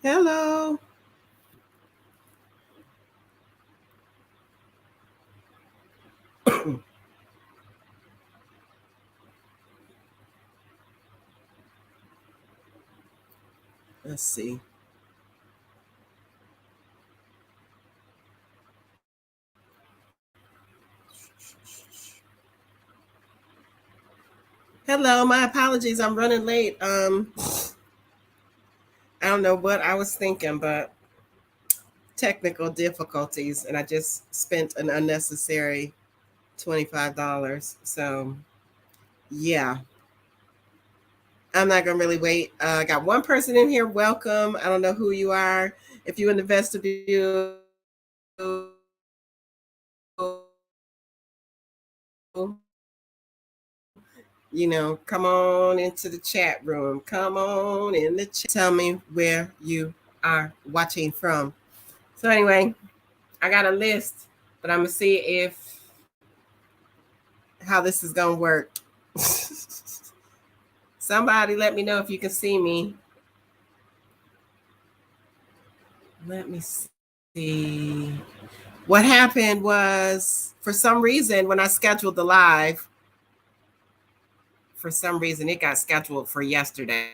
Hello. Let's see. Hello, my apologies. I'm running late. I don't know what I was thinking, but technical difficulties, and I just spent an unnecessary $25. So yeah, I'm not gonna really wait. I got one person in here. Welcome. I don't know who you are. If you're in the vestibule, come on into the chat room. Come on in the chat. Tell me where you are watching from. So anyway, I got a list, but I'm gonna see if how this is gonna work. Somebody let me know if you can see me. Let me see. What happened was, for some reason, when I scheduled the live, for some reason it got scheduled for yesterday.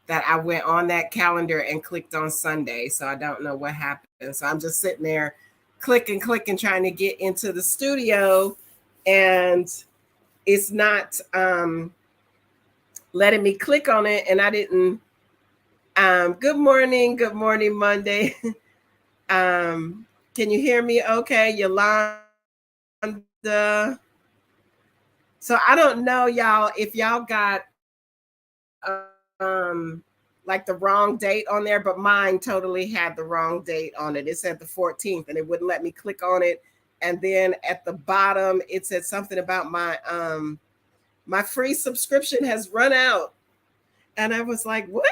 That I went on that calendar and clicked on Sunday. So I don't know what happened. So I'm just sitting there clicking, trying to get into the studio. And it's not letting me click on it. And I didn't. Good morning, Monday. Can you hear me okay, Yolanda? So I don't know, y'all, if y'all got like the wrong date on there, but mine totally had the wrong date on it. It said the 14th and it wouldn't let me click on it. And then at the bottom it said something about my free subscription has run out. And I was like, what?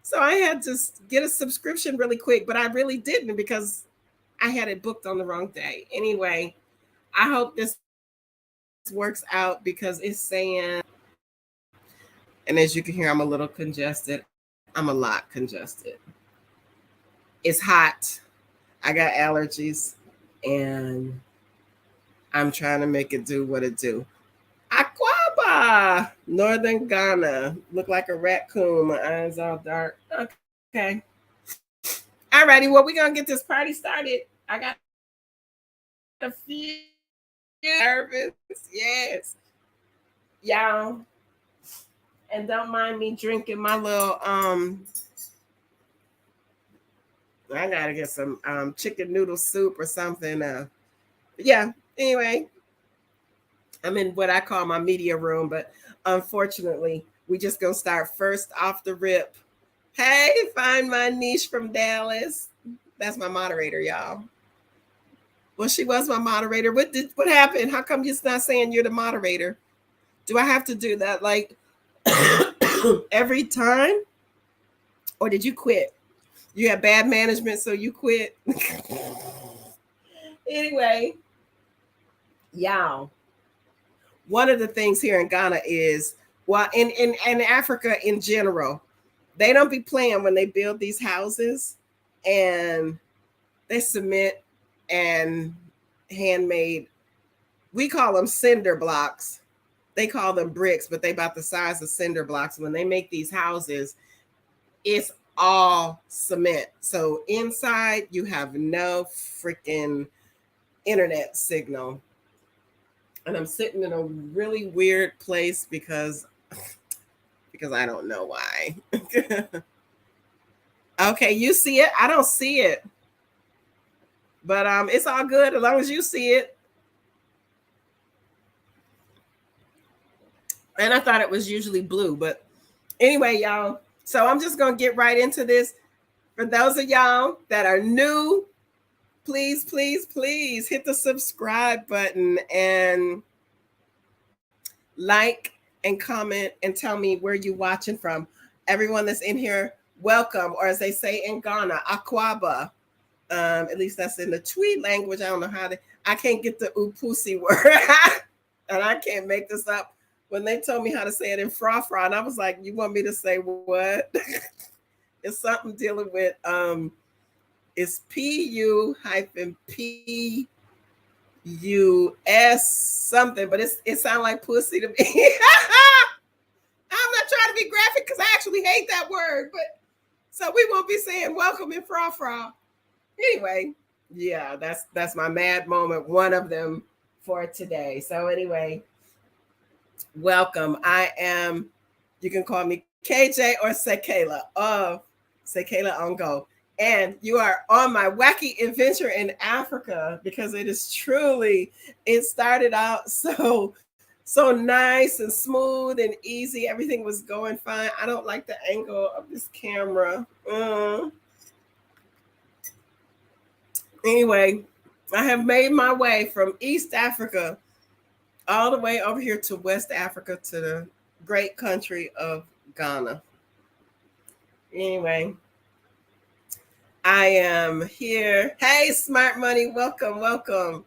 So I had to get a subscription really quick, but I really didn't because I had it booked on the wrong day. Anyway, I hope this works out because it's saying, and as you can hear, I'm a little congested. I'm a lot congested. It's hot. I got allergies and I'm trying to make it do what it do. Aquaba, Northern Ghana. Look like a raccoon. My eyes all dark. Okay. Alrighty, well, we're gonna get this party started. I got a few nervous. Yes. Y'all. And don't mind me drinking my little I gotta get some chicken noodle soup or something. Yeah, anyway, I'm in what I call my media room, but unfortunately, we just gonna start first off the rip. Hey, find my niche from Dallas. That's my moderator, y'all. Well, she was my moderator. What happened? How come you're not saying you're the moderator? Do I have to do that like every time? Or did you quit? You had bad management, so you quit. Anyway, y'all, one of the things here in Ghana is, well, in Africa in general, they don't be playing when they build these houses and they cement and handmade. We call them cinder blocks. They call them bricks, but they about the size of cinder blocks. When they make these houses, it's all cement. So inside you have no freaking internet signal. And I'm sitting in a really weird place because I don't know why. Okay, you see it? I don't see it. But it's all good as long as you see it. And I thought it was usually blue, but anyway, y'all. So I'm just gonna get right into this. For those of y'all that are new, please, please, please hit the subscribe button and like and comment and tell me where you're watching from. Everyone that's in here, welcome, or as they say in Ghana, Aquaba. At least that's in the Tweet language. I don't know how to. I can't get the Upusi word, and I can't make this up when they told me how to say it in fra, and I was like, you want me to say what? It's something dealing with it's PU-PUS something, but it sounds like pussy to me. I'm not trying to be graphic because I actually hate that word, but so we won't be saying welcome in fra. Anyway, yeah, that's my mad moment, one of them for today. So anyway, welcome. I am, you can call me KJ or Sekela of Sekela on Go. And you are on my wacky adventure in Africa because it started out so nice and smooth and easy. Everything was going fine. I don't like the angle of this camera. Anyway, I have made my way from East Africa all the way over here to West Africa to the great country of Ghana. Anyway, I am here. Hey, Smart Money, welcome.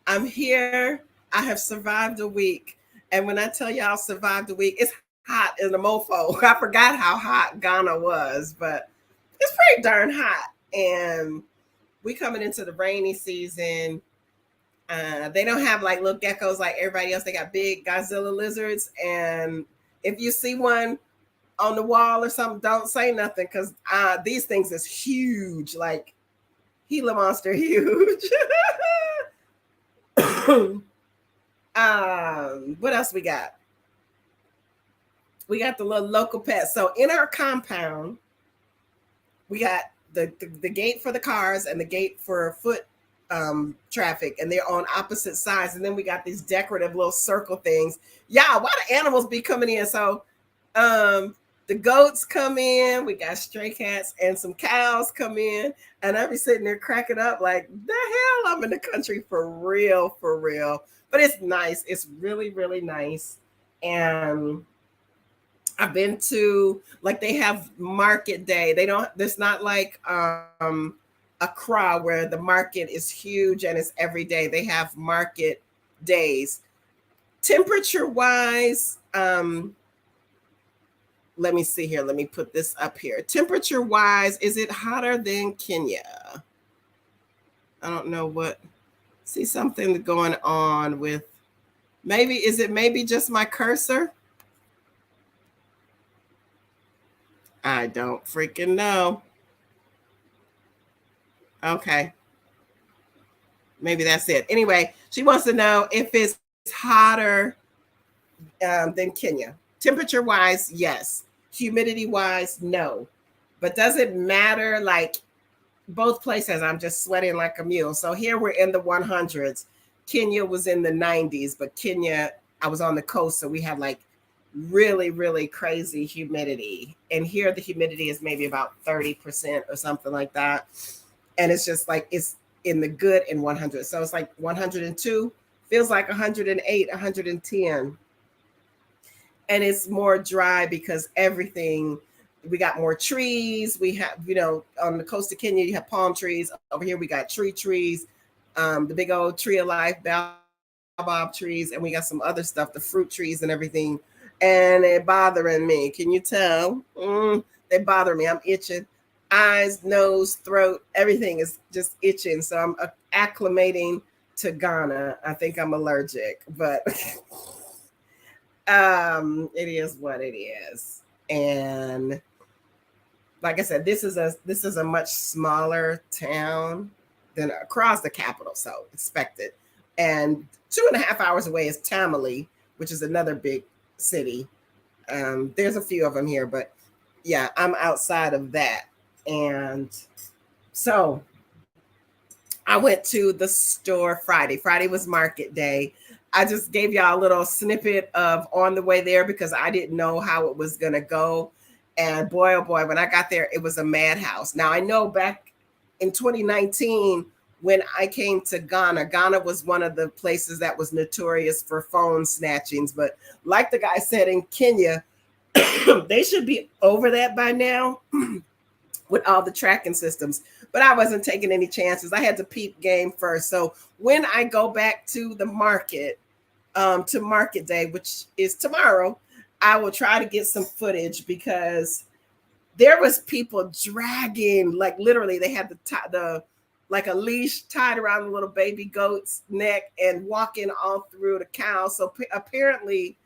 I'm here. I have survived a week. And when I tell y'all survived a week, it's hot in the mofo. I forgot how hot Ghana was, but it's pretty darn hot. And we coming into the rainy season. They don't have like little geckos like everybody else. They got big Godzilla lizards. And if you see one on the wall or something, don't say nothing because these things is huge, like Gila monster huge. What else we got? We got the little local pets. So in our compound, we got the gate for the cars and the gate for foot traffic, and they're on opposite sides. And then we got these decorative little circle things. Yeah, why do animals be coming in? So the goats come in, we got stray cats and some cows come in, and I be sitting there cracking up like, the hell, I'm in the country for real. But it's nice. It's really, really nice. And I've been to, like, they have market day. There's not like Accra where the market is huge and it's every day. They have market days. Temperature wise, let me see here. Let me put this up here. Temperature wise, is it hotter than Kenya? I don't know what. See something going on with, is it maybe just my cursor? I don't freaking know. Okay. Maybe that's it. Anyway, she wants to know if it's hotter than Kenya. Temperature wise, yes. Humidity wise, no. But does it matter? Like both places, I'm just sweating like a mule. So here we're in the 100s. Kenya was in the 90s, but Kenya, I was on the coast, so we had like really, really crazy humidity. And here the humidity is maybe about 30% or something like that. And it's just like, it's in the good in 100. So it's like 102, feels like 108, 110. And it's more dry because everything, we got more trees. We have, on the coast of Kenya, you have palm trees. Over here, we got trees, the big old tree of life, baobab trees, and we got some other stuff, the fruit trees and everything. And they're bothering me. Can you tell? They bother me. I'm itching. Eyes, nose, throat, everything is just itching. So I'm acclimating to Ghana. I think I'm allergic, but it is what it is. And like I said, this is a much smaller town than across the capital, so expect it. And 2.5 hours away is Tamale, which is another big city. There's a few of them here, but yeah, I'm outside of that. And so I went to the store Friday. Friday was market day. I just gave y'all a little snippet of on the way there because I didn't know how it was going to go. And boy, oh boy, when I got there, it was a madhouse. Now I know back in 2019, when I came to Ghana, Ghana was one of the places that was notorious for phone snatchings. But like the guy said in Kenya, they should be over that by now with all the tracking systems. But I wasn't taking any chances. I had to peep game first. So when I go back to the market, to market day, which is tomorrow, I will try to get some footage because there was people dragging, like literally they had the like a leash tied around the little baby goat's neck and walking all through the cow. So apparently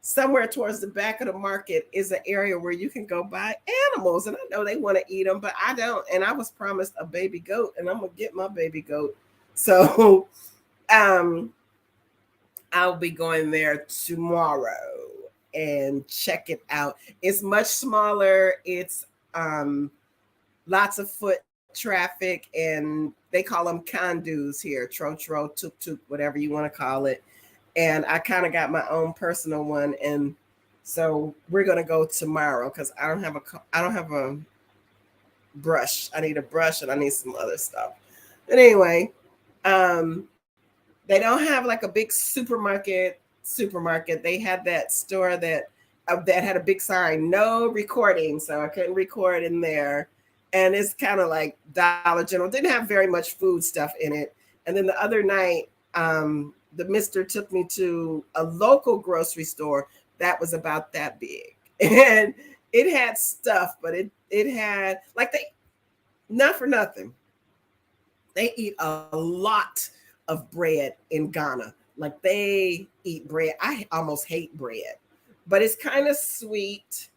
somewhere towards the back of the market is an area where you can go buy animals. And I know they want to eat them, but I don't. And I was promised a baby goat and I'm going to get my baby goat. So I'll be going there tomorrow and check it out. It's much smaller. It's lots of foot traffic, and they call them kandus here, tro, tuk tuk, whatever you want to call it. And I kind of got my own personal one, and so we're gonna go tomorrow because I don't have a brush. I need a brush and I need some other stuff. But anyway, they don't have like a big supermarket. They had that store that had a big sign, no recording, so I couldn't record in there. And it's kind of like Dollar General. Didn't have very much food stuff in it. And then the other night, the mister took me to a local grocery store that was about that big. And it had stuff, but it had, like, they, not for nothing, they eat a lot of bread in Ghana. Like, they eat bread. I almost hate bread, but it's kind of sweet.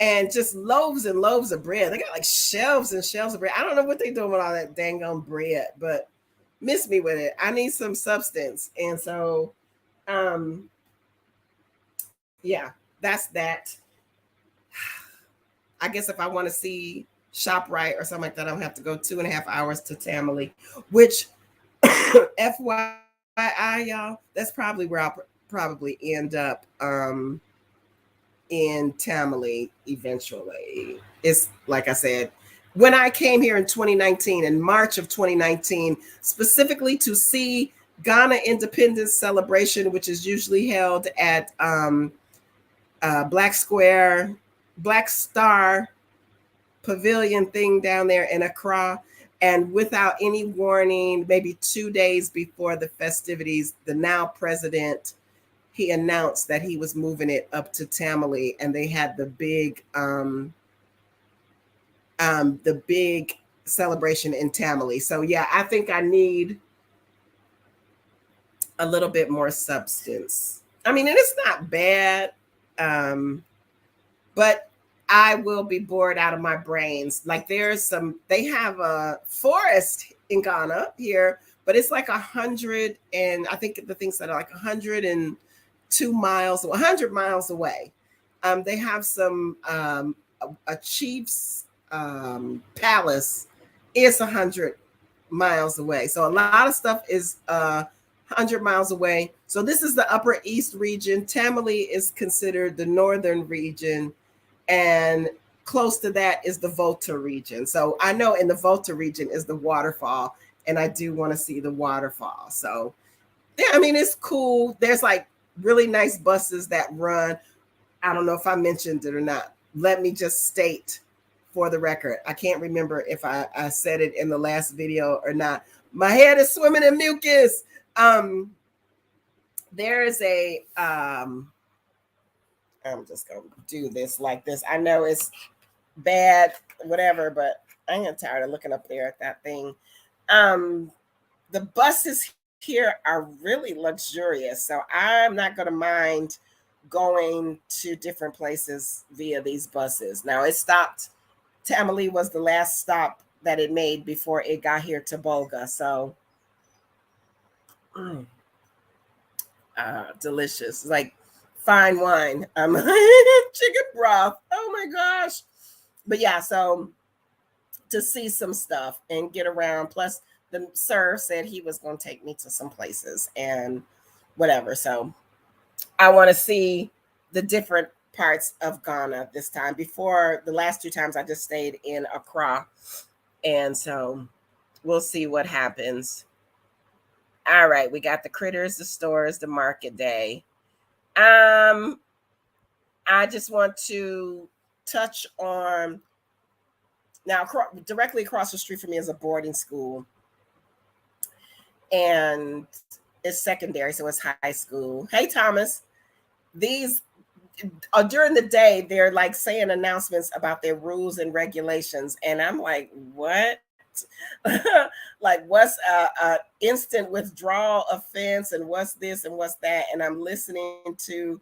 And just loaves and loaves of bread. They got like shelves and shelves of bread. I don't know what they're doing with all that dang on bread, but miss me with it. I need some substance. And so, yeah, that's that. I guess if I want to see ShopRite or something like that, I'll have to go 2.5 hours to Tamale, which FYI, y'all, that's probably where I'll probably end up in Tamale eventually. It's like I said, when I came here in 2019, in March of 2019, specifically to see Ghana Independence Celebration, which is usually held at Black Star Pavilion thing down there in Accra. And without any warning, maybe 2 days before the festivities, the now president, he announced that he was moving it up to Tamale, and they had the big celebration in Tamale. So yeah, I think I need a little bit more substance. I mean, and it's not bad, but I will be bored out of my brains. Like, they have a forest in Ghana here, but it's like 100, and I think the things that are like 102 miles, 100 miles away. They have some a chief's palace is 100 miles away. So a lot of stuff is 100 miles away. So this is the Upper East region. Tamale is considered the northern region, and close to that is the Volta region. So I know in the Volta region is the waterfall, and I do want to see the waterfall. So yeah, I mean, it's cool. There's like really nice buses that run. I don't know if I mentioned it or not. Let me just state for the record, I can't remember if I said it in the last video or not. My head is swimming in mucus. There is a I'm just gonna do this like this. I know it's bad, whatever, but I get tired of looking up there at that thing. The buses here are really luxurious, so I'm not gonna mind going to different places via these buses. Now, it stopped. Tamale was the last stop that it made before it got here to Bolga. So delicious, like fine wine. Chicken broth. Oh my gosh. But yeah, so to see some stuff and get around. Plus, the sir said he was going to take me to some places and whatever. So I want to see the different parts of Ghana this time. Before, the last 2 times I just stayed in Accra. And so we'll see what happens. All right, we got the critters, the stores, the market day. I just want to touch on, now directly across the street from me is a boarding school. And It's secondary, so it's high school. Hey, Thomas. These during the day, they're like saying announcements about their rules and regulations, and I'm like, what? Like, what's a instant withdrawal offense, and what's this and what's that? And I'm listening to.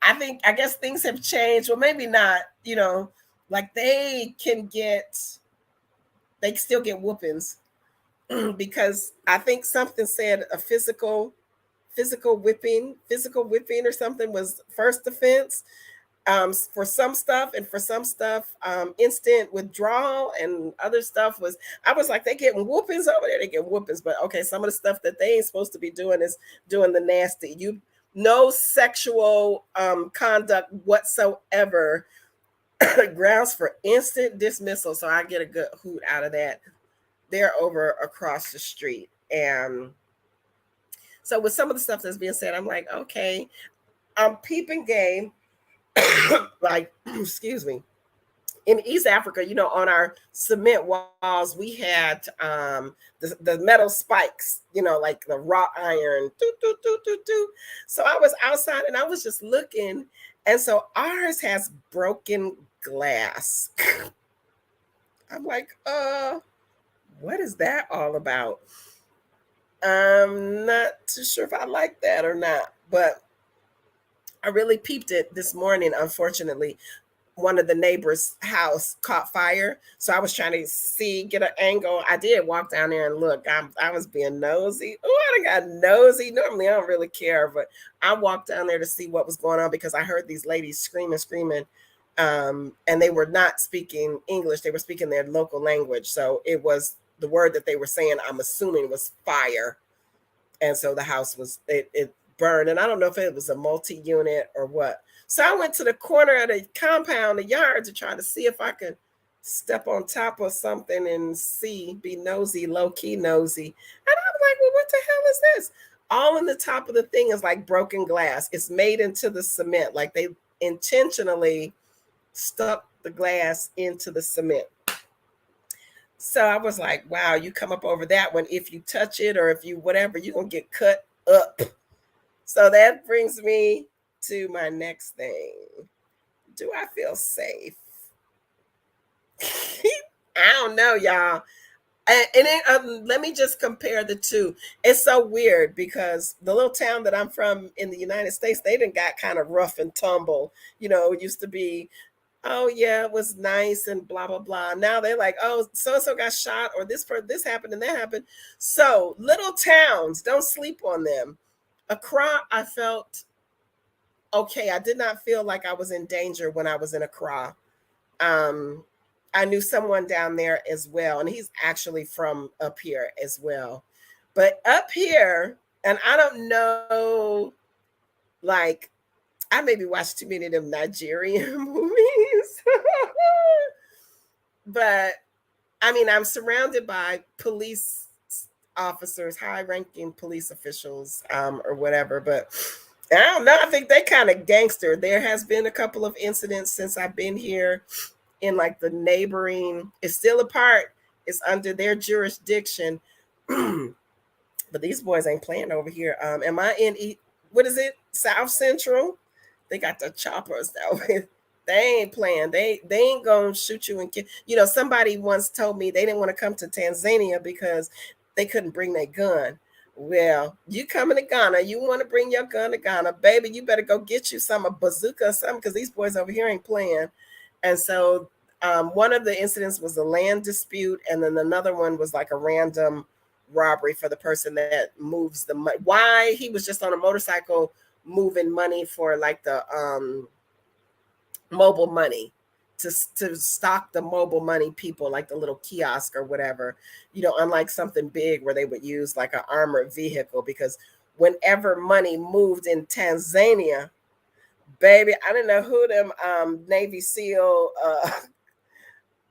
I guess things have changed. Well, maybe not. Like they still get whoopings because I think something said a physical whipping or something was first offense for some stuff, and for some stuff instant withdrawal, and other stuff was, I was like, they getting whoopings over there, they get whoopings. But okay, some of the stuff that they ain't supposed to be doing is doing the nasty. No sexual conduct whatsoever grounds for instant dismissal. So I get a good hoot out of that. They're over across the street. And so with some of the stuff that's being said, I'm like, okay, I'm peeping game. Like, excuse me. In East Africa, on our cement walls, we had the metal spikes, like the wrought iron. Doo, doo, doo, doo, doo. So I was outside and I was just looking. And so ours has broken glass. I'm like, what is that all about? I'm not too sure if I like that or not, but I really peeped it this morning. Unfortunately, one of the neighbors' house caught fire, so I was trying to get an angle. I did walk down there and look. I was being nosy. Oh, I got nosy. Normally, I don't really care, but I walked down there to see what was going on because I heard these ladies screaming, and they were not speaking English. They were speaking their local language, so it was the word that they were saying, I'm assuming, was fire. And so the house it burned, and I don't know if it was a multi-unit or what. So I went to the corner of the compound, the yard, to try to see if I could step on top of something and be nosy, low-key nosy. And I'm like, well, what the hell is this? All in the top of the thing is like broken glass. It's made into the cement. Like they intentionally stuck the glass into the cement. So I was like, wow, you come up over that one. If you touch it or if you whatever, you're going to get cut up. So that brings me to my next thing. Do I feel safe? I don't know, y'all. And let me just compare the two. It's so weird because the little town that I'm from in the United States, they done got kind of rough and tumble. It used to be, oh yeah, it was nice and blah blah blah. Now they're like, oh, so and so got shot, or this happened and that happened. So little towns, don't sleep on them. Accra, I felt okay. I did not feel like I was in danger when I was in Accra. I knew someone down there as well, and he's actually from up here as well. But up here, and I don't know, like, I maybe watched too many of them Nigerian movies. But I mean, I'm surrounded by police officers, high-ranking police officials, or whatever. But I don't know. I think they kind of gangster. There has been a couple of incidents since I've been here in like the neighboring. It's still a part. It's under their jurisdiction. But these boys ain't playing over here. Am I in what is it? South Central? They got the choppers though. They ain't playing. They ain't gonna shoot you and kill. Somebody once told me they didn't want to come to Tanzania because they couldn't bring their gun. Well, you coming to Ghana, you want to bring your gun to Ghana, baby, you better go get you a bazooka or something, because these boys over here ain't playing. And so one of the incidents was a land dispute, and then another one was like a random robbery for the person that moves the money. Why? He was just on a motorcycle moving money for like the mobile money to stock the mobile money people, like the little kiosk or whatever, unlike something big where they would use like an armored vehicle, because whenever money moved in Tanzania, baby, I didn't know who them Navy SEAL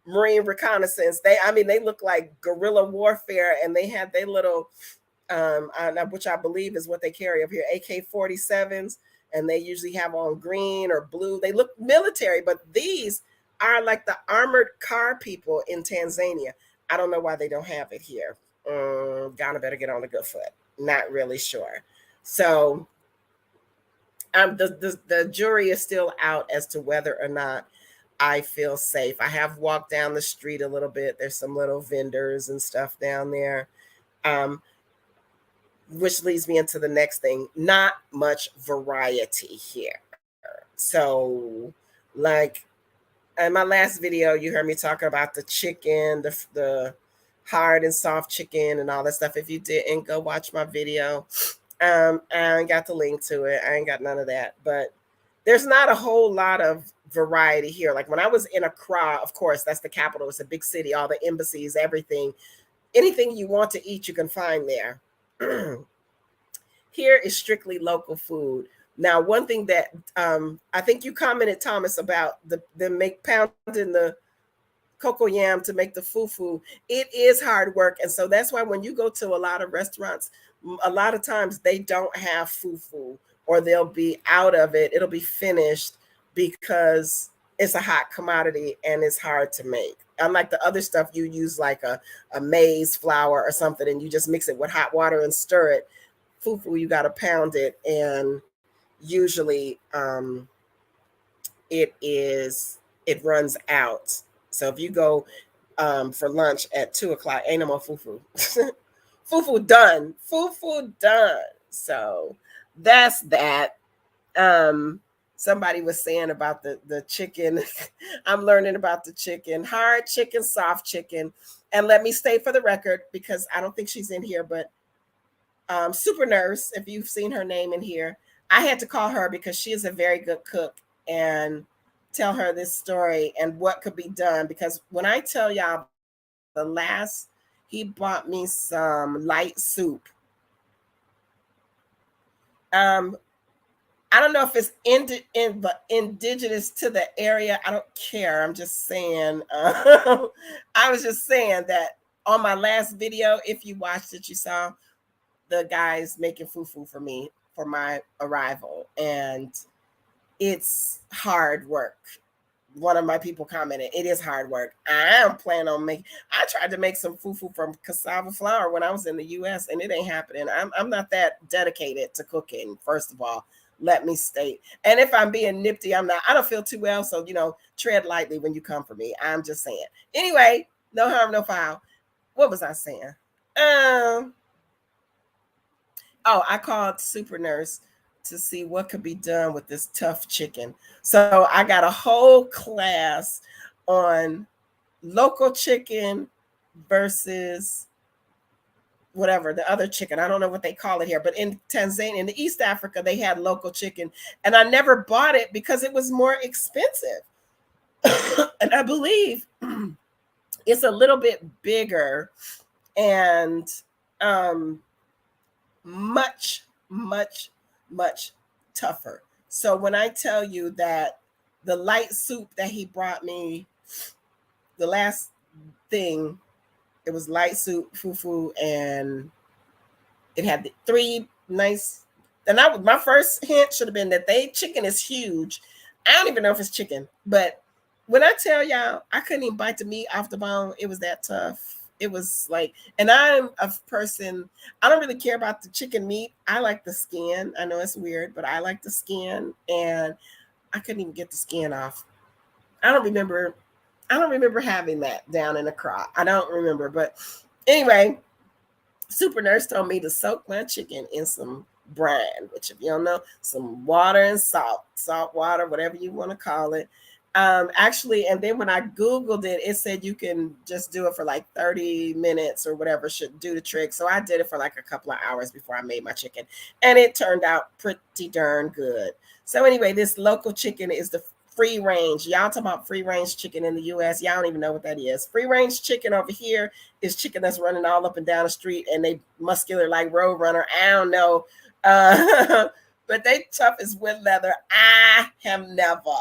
Marine reconnaissance, they look like guerrilla warfare, and they had their little which I believe is what they carry up here, AK-47s, and they usually have on green or blue. They look military, but these are like the armored car people in Tanzania. I don't know why they don't have it here. Ghana better get on the good foot. Not really sure. So the jury is still out as to whether or not I feel safe. I have walked down the street a little bit. There's some little vendors and stuff down there. Um, which leads me into the next thing. Not much variety here. So, like in my last video, you heard me talking about the chicken, the hard and soft chicken, and all that stuff. If you didn't, go watch my video. I ain't got the link to it. I ain't got none of that. But there's not a whole lot of variety here. Like when I was in Accra, of course, that's the capital. It's a big city. All the embassies, everything, anything you want to eat, you can find there. Here is strictly local food. Now, one thing that I think you commented, Thomas, about the make pounding the cocoa yam to make the fufu. It is hard work, and so that's why when you go to a lot of restaurants, a lot of times they don't have fufu, or they'll be out of it. It'll be finished because it's a hot commodity and it's hard to make. Unlike the other stuff, you use like a maize flour or something, and you just mix it with hot water and stir it. Fufu, you got to pound it, and usually it runs out. So if you go for lunch at 2 o'clock, ain't no more fufu. Fufu done. Fufu done. So that's that. Somebody was saying about the chicken. I'm learning about the chicken. Hard chicken, soft chicken. And let me state for the record, because I don't think she's in here, but Super Nurse, if you've seen her name in here, I had to call her because she is a very good cook and tell her this story and what could be done. Because when I tell y'all, he bought me some light soup. I don't know if it's indigenous to the area. I don't care. I'm just saying. I was just saying that on my last video, if you watched it, you saw the guys making fufu for me for my arrival, and it's hard work. One of my people commented, it is hard work. I am planning on I tried to make some fufu from cassava flour when I was in the US, and it ain't happening. I'm not that dedicated to cooking, first of all. Let me state. And if I'm being nifty, I don't feel too well. So, tread lightly when you come for me. I'm just saying. Anyway, no harm, no foul. What was I saying? I called Super Nurse to see what could be done with this tough chicken. So I got a whole class on local chicken versus whatever, the other chicken. I don't know what they call it here, but in Tanzania, in the East Africa, they had local chicken. And I never bought it because it was more expensive. And I believe it's a little bit bigger and much, much, much tougher. So when I tell you that the light soup that he brought me, the last thing, it was light soup, fufu, and it had the 3 nice. And my first hint should have been that chicken is huge. I don't even know if it's chicken, but when I tell y'all, I couldn't even bite the meat off the bone. It was that tough. It was like, and I'm a person, I don't really care about the chicken meat. I like the skin. I know it's weird, but I like the skin, and I couldn't even get the skin off. I don't remember having that down in Accra. I don't remember, but anyway, Super Nurse told me to soak my chicken in some brine, which, if you don't know, some water and salt water, whatever you want to call it. Actually, and then when I Googled it, it said you can just do it for like 30 minutes or whatever should do the trick. So I did it for like a couple of hours before I made my chicken, and it turned out pretty darn good. So anyway, this local chicken is the free range. Y'all talking about free range chicken in the US. Y'all don't even know what that is. Free range chicken over here is chicken that's running all up and down the street, and they muscular like Road Runner. I don't know. But they tough as wood leather. I have never.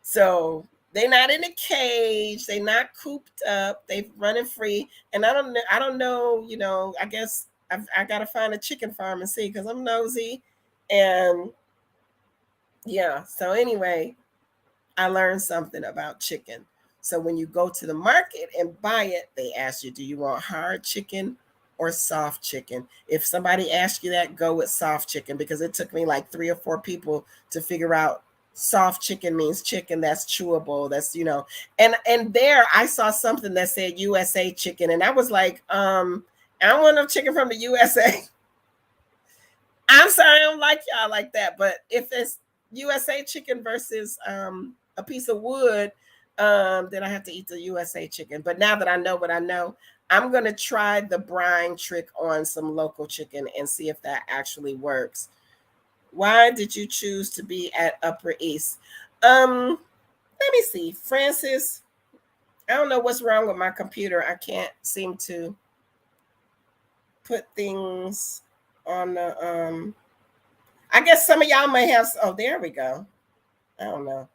So they're not in a cage. They're not cooped up. They're running free. And I don't know, I guess I got to find a chicken farm and see, because I'm nosy. And yeah, so anyway, I learned something about chicken. So when you go to the market and buy it, they ask you, do you want hard chicken or soft chicken? If somebody asks you that, go with soft chicken, because it took me like 3 or 4 people to figure out soft chicken means chicken that's chewable. That's, and there I saw something that said USA chicken, and I was like, I don't want no chicken from the USA. I'm sorry, I don't like y'all like that. But if it's USA chicken versus a piece of wood, then I have to eat the USA chicken. But now that I know what I know, I'm gonna try the brine trick on some local chicken and see if that actually works. Why did you choose to be at Upper East? Let me see. Francis, I don't know what's wrong with my computer. I can't seem to put things on the I guess some of y'all may have. Oh, there we go. I don't know.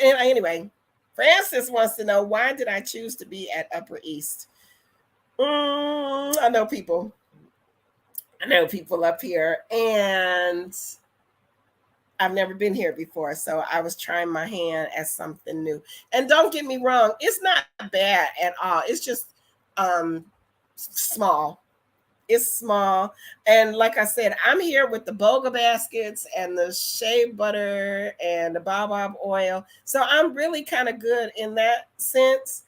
Anyway, Francis wants to know, why did I choose to be at Upper East? I know people. I know people up here, and I've never been here before, so I was trying my hand at something new. And don't get me wrong, it's not bad at all. It's just small. It's small. And like I said, I'm here with the boga baskets and the shea butter and the baobab oil. So I'm really kind of good in that sense.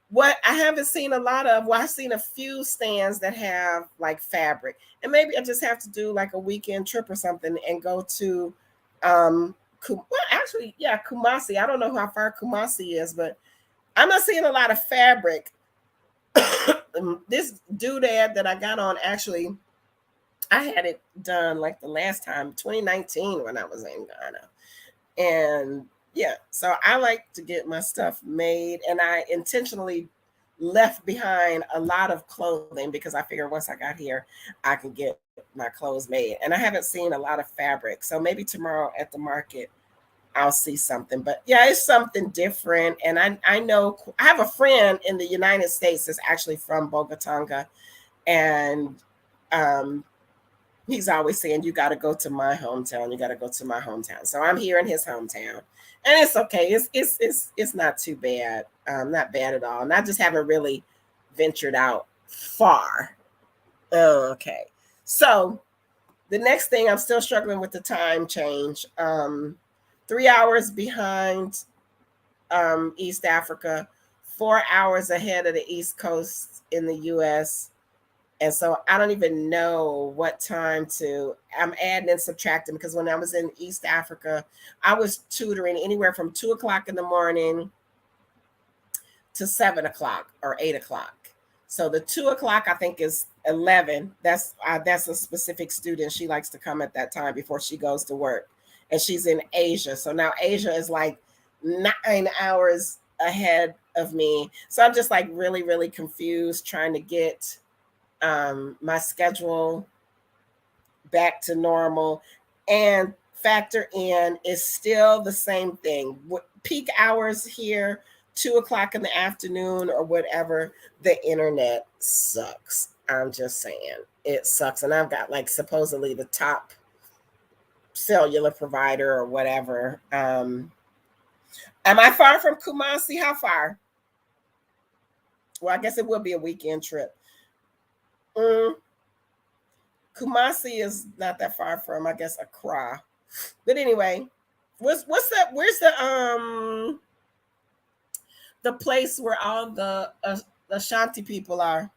What I haven't seen a lot of, well, I've seen a few stands that have like fabric. And maybe I just have to do like a weekend trip or something and go to Kumasi. I don't know how far Kumasi is, but I'm not seeing a lot of fabric. This doodad that I got on, actually, I had it done like the last time, 2019, when I was in Ghana. And yeah, so I like to get my stuff made, and I intentionally left behind a lot of clothing because I figured once I got here, I could get my clothes made. And I haven't seen a lot of fabric. So maybe tomorrow at the market, I'll see something. But yeah, it's something different. And I know I have a friend in the United States that's actually from Bogotá, and he's always saying, you got to go to my hometown. You got to go to my hometown. So I'm here in his hometown, and it's okay. It's not too bad. Not bad at all. And I just haven't really ventured out far. Okay. So the next thing, I'm still struggling with the time change. 3 hours behind East Africa, 4 hours ahead of the East Coast in the US. And so I don't even know what time I'm adding and subtracting, because when I was in East Africa, I was tutoring anywhere from 2 o'clock in the morning to 7 o'clock or 8 o'clock. So the 2 o'clock, I think, is 11. That's a specific student. She likes to come at that time before she goes to work. And she's in Asia. So now Asia is like 9 hours ahead of me. So I'm just like really, really confused, trying to get my schedule back to normal, and factor in is still the same thing. Peak hours here, 2 o'clock in the afternoon or whatever, the internet sucks. I'm just saying, it sucks. And I've got like supposedly the top cellular provider or whatever. Am I far from Kumasi? How far? Well, I guess it will be a weekend trip. Kumasi is not that far from, I guess, Accra. But anyway, what's that? Where's the place where all the Ashanti people are?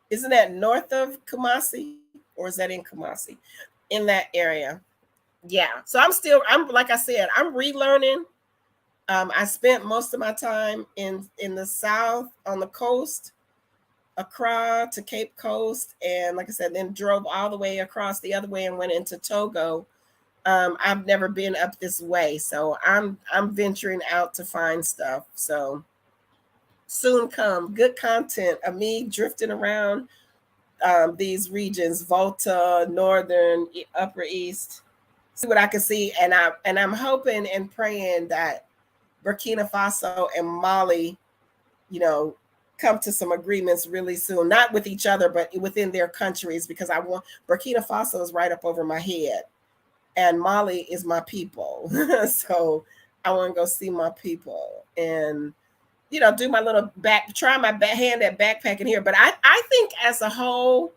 Isn't that north of Kumasi, or is that in Kumasi? In that area. Yeah. So I'm like I said, I'm relearning. I spent most of my time in the south on the coast, Accra to Cape Coast, and like I said, then drove all the way across the other way and went into Togo. I've never been up this way, so I'm venturing out to find stuff. So soon come good content of me drifting around these regions, Volta, Northern, Upper East, see what I can see, and I'm hoping and praying that Burkina Faso and Mali, come to some agreements really soon, not with each other, but within their countries, because I want Burkina Faso is right up over my head, and Mali is my people. So I want to go see my people. And do my little try my hand at backpacking here. But I think as a whole,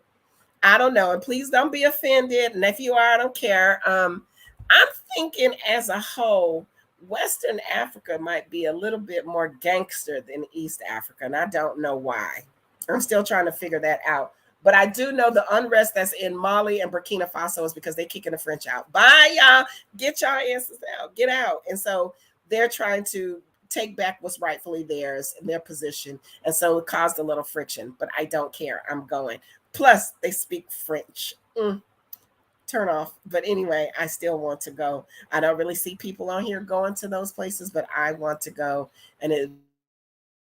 I don't know, and please don't be offended. And if you are, I don't care. I'm thinking as a whole, Western Africa might be a little bit more gangster than East Africa, and I don't know why. I'm still trying to figure that out. But I do know the unrest that's in Mali and Burkina Faso is because they're kicking the French out. Bye, y'all. Get y'all asses out. Get out. And so they're trying to take back what's rightfully theirs in their position. And so it caused a little friction. But I don't care. I'm going. Plus, they speak French. Turn off. But anyway, I still want to go. I don't really see people on here going to those places, but I want to go. And it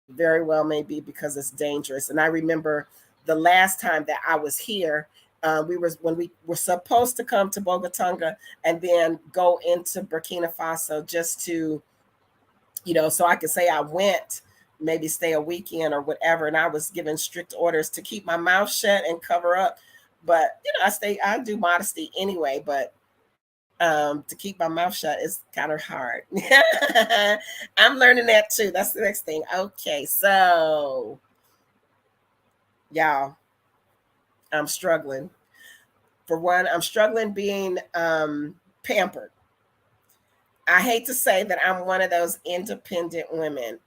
very well may be because it's dangerous. And I remember the last time that I was here, when we were supposed to come to Bogatonga and then go into Burkina Faso just to, so I could say I went, maybe stay a weekend or whatever. And I was given strict orders to keep my mouth shut and cover up. But I do modesty anyway, but to keep my mouth shut is kind of hard. I'm learning that too. That's the next thing. Okay, so y'all, I'm struggling. For one, I'm struggling being pampered. I hate to say that I'm one of those independent women.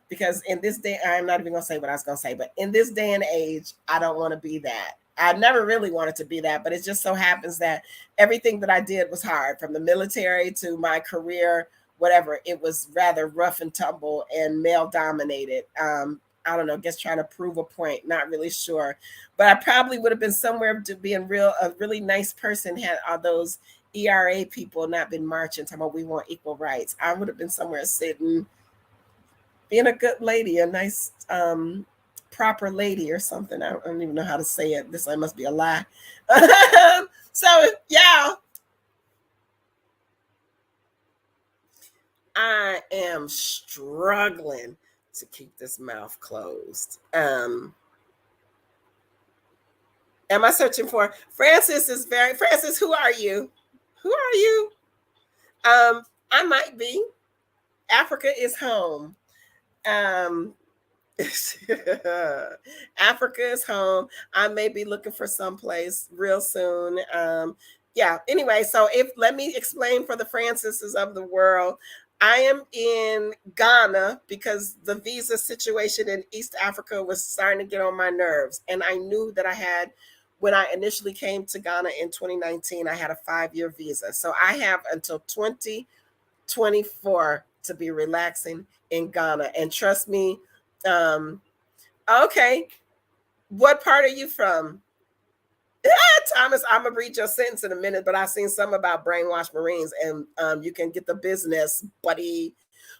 Because in this day, I'm not even going to say what I was going to say, but in this day and age, I don't want to be that. I never really wanted to be that, but it just so happens that everything that I did was hard, from the military to my career, whatever. It was rather rough and tumble and male dominated. I don't know, I guess trying to prove a point, not really sure. But I probably would have been somewhere to be a really nice person had all those ERA people not been marching, talking about we want equal rights. I would have been somewhere sitting, being a good lady, a nice proper lady or something. I don't even know how to say it. This must be a lie. So yeah, I am struggling to keep this mouth closed. Am I searching for Francis? Francis, who are you? Who are you? I might be. Africa is home. Africa is home. I may be looking for someplace real soon. Yeah. Anyway, so let me explain for the Francises of the world. I am in Ghana because the visa situation in East Africa was starting to get on my nerves. And I knew that when I initially came to Ghana in 2019, I had a 5-year visa. So I have until 2024 to be relaxing in Ghana. And trust me, okay, what part are you from? Thomas, I'm gonna read your sentence in a minute, but I've seen some about brainwashed Marines, and you can get the business, buddy.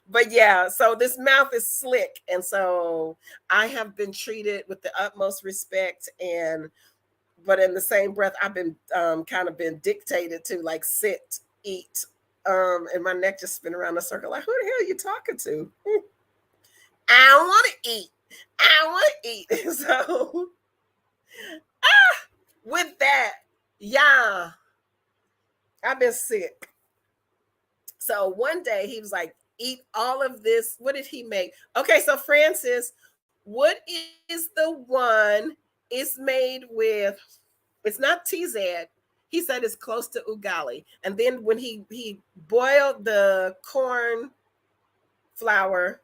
But yeah, so this mouth is slick, and so I have been treated with the utmost respect, but in the same breath, I've been kind of been dictated to, like, sit, eat, and my neck just spin around in a circle, like, who the hell are you talking to? I don't want to eat. I want to eat. So with that, yeah, I've been sick. So one day he was like, eat all of this. What did he make? Okay, so Francis, what is the one? It's made with, it's not TZ. He said it's close to ugali. And then when he boiled the corn flour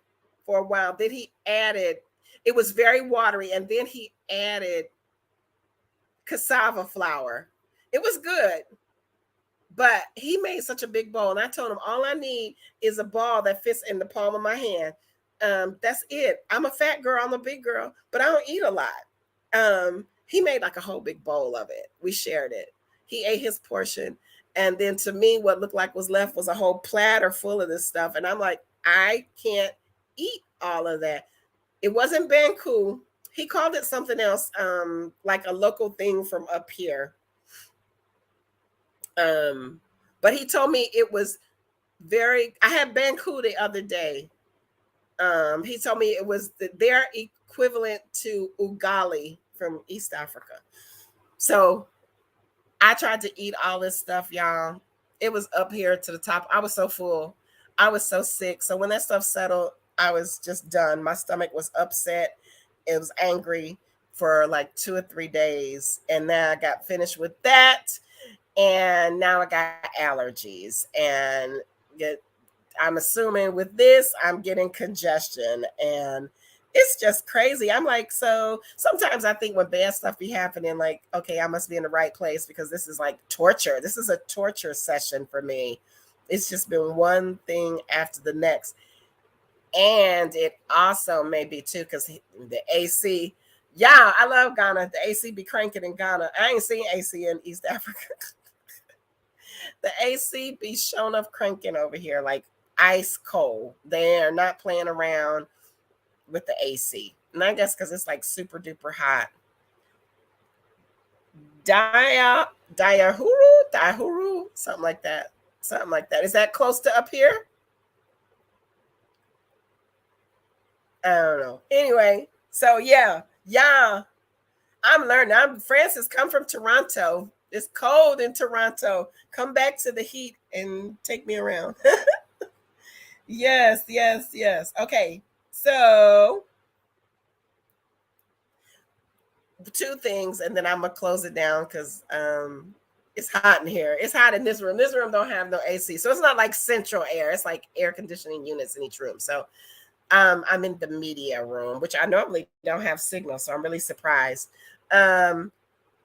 for a while, then he added, it was very watery, and then he added cassava flour. It was good, but he made such a big bowl, and I told him all I need is a ball that fits in the palm of my hand. That's it. I'm a fat girl, I'm a big girl, but I don't eat a lot. He made like a whole big bowl of it. We shared it. He ate his portion, and then to me, what looked like was left was a whole platter full of this stuff, and I'm like, I can't eat all of that. It wasn't Banku. He called it something else, like a local thing from up here. But he told me it was I had Banku the other day. He told me it was their equivalent to ugali from East Africa. So I tried to eat all this stuff, y'all. It was up here to the top. I was so full. I was so sick. So when that stuff settled, I was just done. My stomach was upset. It was angry for like 2 or 3 days. And then I got finished with that. And now I got allergies. And get, I'm assuming with this, I'm getting congestion. And it's just crazy. I'm like, so sometimes I think when bad stuff be happening, like, okay, I must be in the right place because this is like torture. This is a torture session for me. It's just been one thing after the next. And it also may be too because the AC, yeah, I love Ghana. The AC be cranking in Ghana. I ain't seen AC in East Africa. The AC be showing up cranking over here like ice cold. They're not playing around with the AC. And I guess because it's like super duper hot. Diahuru, something like that. Something like that. Is that close to up here? I don't know. Anyway, so yeah, I'm learning. I'm Francis. Come from Toronto. It's cold in Toronto. Come back to the heat and take me around. Yes, yes, yes. Okay, so two things, and then I'm gonna close it down because it's hot in here. It's hot in this room. This room don't have no AC, so it's not like central air. It's like air conditioning units in each room. So I'm in the media room, which I normally don't have signal, so I'm really surprised. Um,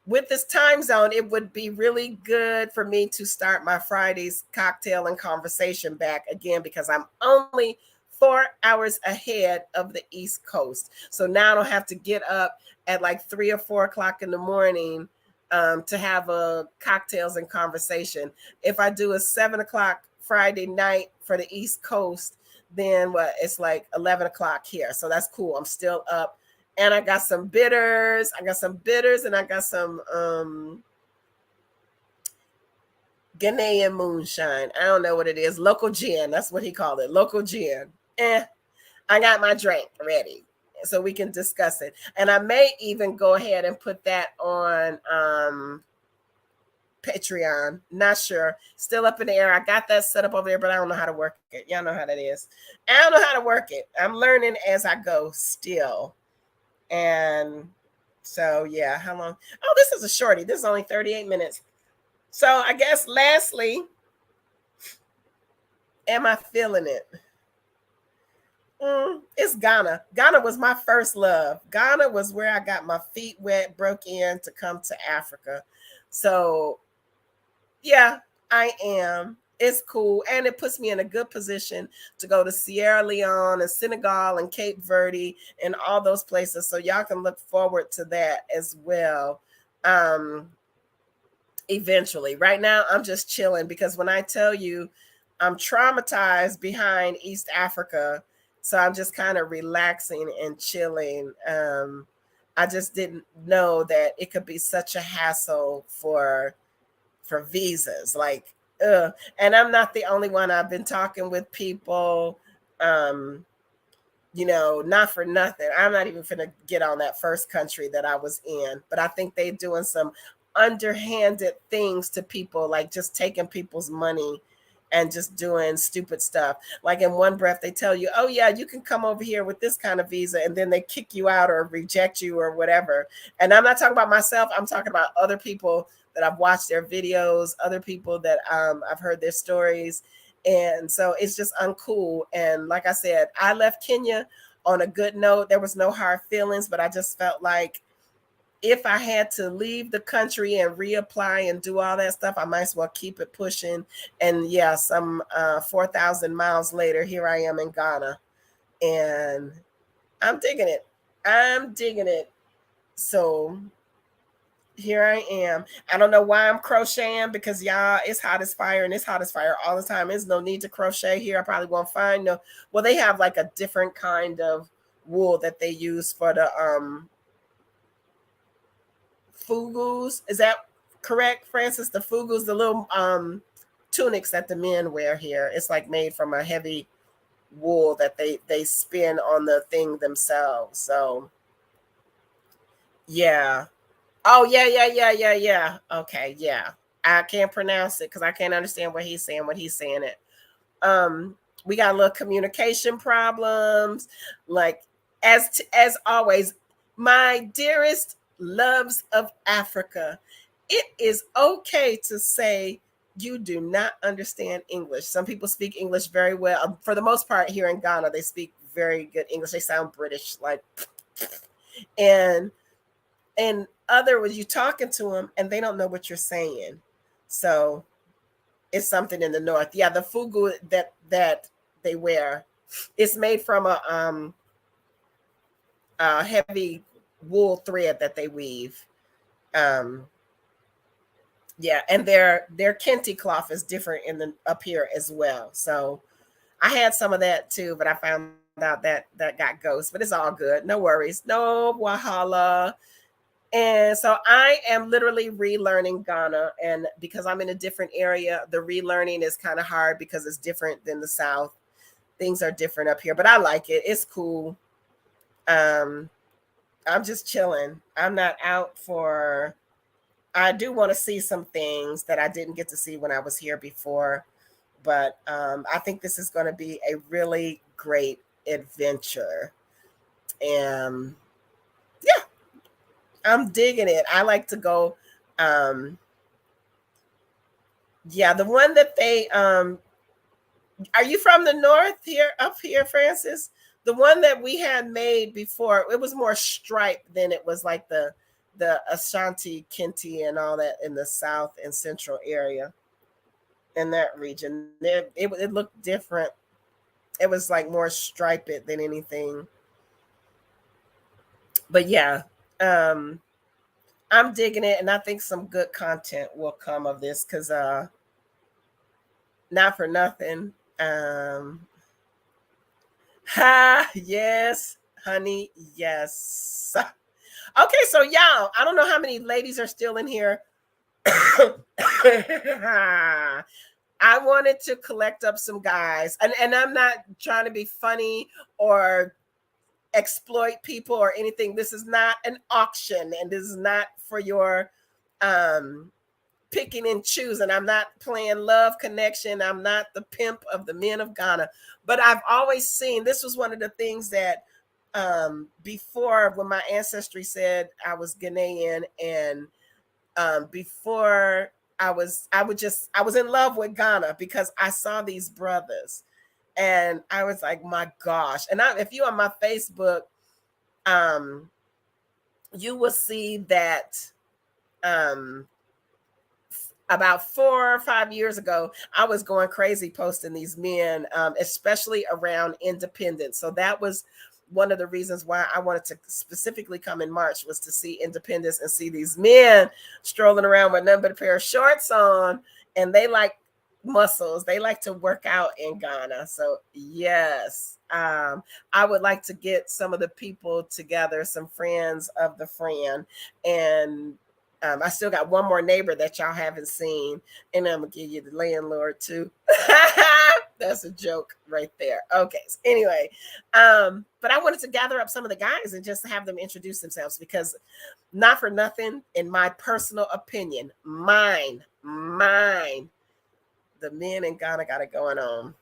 with this time zone, it would be really good for me to start my Fridays cocktail and conversation back again because I'm only 4 hours ahead of the East Coast. So now I don't have to get up at like 3 or 4 o'clock in the morning to have a cocktails and conversation. If I do a 7 o'clock Friday night for the East Coast, then what? It's like 11 o'clock here. So that's cool. I'm still up and I got some bitters. And I got some Ghanaian moonshine. I don't know what it is. Local gin. That's what he called it. Local gin. I got my drink ready so we can discuss it. And I may even go ahead and put that on Patreon. Not sure. Still up in the air. I got that set up over there, but I don't know how to work it. Y'all know how that is. I don't know how to work it. I'm learning as I go still. And so, yeah, how long? Oh, this is a shorty. This is only 38 minutes. So I guess lastly, am I feeling it? It's Ghana. Ghana was my first love. Ghana was where I got my feet wet, broke in to come to Africa. So, yeah, I am. It's cool. And it puts me in a good position to go to Sierra Leone and Senegal and Cape Verde and all those places. So y'all can look forward to that as well. Eventually. Right now, I'm just chilling because when I tell you I'm traumatized behind East Africa, so I'm just kind of relaxing and chilling. I just didn't know that it could be such a hassle for visas. Like, and I'm not the only one. I've been talking with people. Not for nothing. I'm not even gonna get on that first country that I was in, but I think they doing some underhanded things to people, like just taking people's money and just doing stupid stuff. Like in one breath, they tell you, oh yeah, you can come over here with this kind of visa, and then they kick you out or reject you or whatever. And I'm not talking about myself. I'm talking about other people that I've watched their videos, other people that I've heard their stories. And so it's just uncool. And like I said, I left Kenya on a good note. There was no hard feelings, but I just felt like if I had to leave the country and reapply and do all that stuff, I might as well keep it pushing. And yeah, some 4,000 miles later, here I am in Ghana. And I'm digging it. I'm digging it. So here I am. I don't know why I'm crocheting because y'all, it's hot as fire and it's hot as fire all the time. There's no need to crochet here. I probably won't find no. Well, they have like a different kind of wool that they use for the fugus. Is that correct, Francis? The fugus, the little tunics that the men wear here. It's like made from a heavy wool that they spin on the thing themselves. So yeah. Oh yeah. Okay, yeah. I can't pronounce it because I can't understand what he's saying. What he's saying it. Um, We got a little communication problems. Like, as always, my dearest loves of Africa, it is okay to say you do not understand English. Some people speak English very well. For the most part, here in Ghana, they speak very good English. They sound British, like, and other was you talking to them and they don't know what you're saying. So it's something in the north. Yeah, the fugu that they wear, it's made from a heavy wool thread that they weave. Um, yeah, and their kente cloth is different in the up here as well. So I had some of that too, but I found out that got ghost. But it's all good. No worries. No wahala. And so I am literally relearning Ghana. And because I'm in a different area, the relearning is kind of hard because it's different than the South. Things are different up here, but I like it. It's cool. Um, I'm just chilling. I'm not out for, I do want to see some things that I didn't get to see when I was here before. But I think this is going to be a really great adventure. And yeah, I'm digging it. I like to go. Um, yeah, the one that they are you from the north here up here, Francis? The one that we had made before, it was more striped than it was like the Ashanti Kenti and all that in the south and central area in that region. It looked different. It was like more striped than anything. But yeah, um, I'm digging it, and I think some good content will come of this because not for nothing. Ha, yes, honey, yes. Okay, so y'all, I don't know how many ladies are still in here. I wanted to collect up some guys, and I'm not trying to be funny or exploit people or anything. This is not an auction, and this is not for your um picking and choosing. I'm not playing love connection. I'm not the pimp of the men of Ghana. But I've always seen, this was one of the things that before, when my ancestry said I was Ghanaian, and before I was in love with Ghana because I saw these brothers and I was like, my gosh. And if you on my Facebook, um, you will see that um about 4 or 5 years ago, I was going crazy posting these men, especially around independence. So that was one of the reasons why I wanted to specifically come in March, was to see independence and see these men strolling around with nothing but a pair of shorts on, and they like muscles. They like to work out in Ghana. So yes, I would like to get some of the people together, some friends of the friend, and I still got one more neighbor that y'all haven't seen, and I'm gonna give you the landlord too. That's a joke right there. Okay. So anyway, but I wanted to gather up some of the guys and just have them introduce themselves because, not for nothing, in my personal opinion, mine, the men in Ghana got it going on.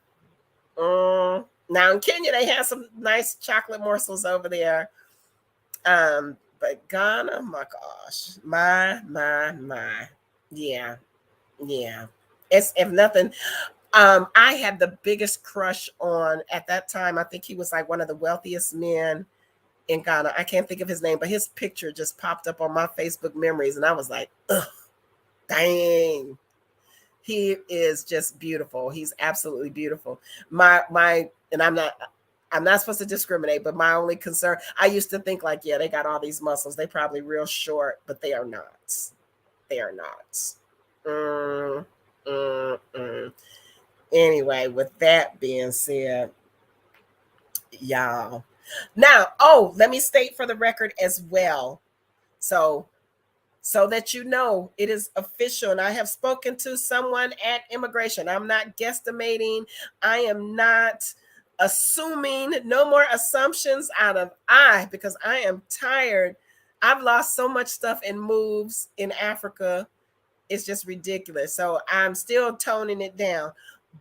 Now in Kenya, they have some nice chocolate morsels over there. But Ghana, my gosh, my, yeah, yeah. It's, if nothing, I had the biggest crush on, at that time, I think he was like one of the wealthiest men in Ghana. I can't think of his name, but his picture just popped up on my Facebook memories, and I was like, ugh, dang. He is just beautiful. He's absolutely beautiful. And I'm not supposed to discriminate, but my only concern, I used to think like, yeah, they got all these muscles. They probably real short, but they are not. They are not. Mm, mm, mm. Anyway, with that being said, y'all. Now, oh, let me state for the record as well. So that you know, it is official, and I have spoken to someone at immigration. I'm not guesstimating. I am not assuming. No more assumptions out of because I am tired. I've lost so much stuff in moves in Africa. It's just ridiculous. So I'm still toning it down.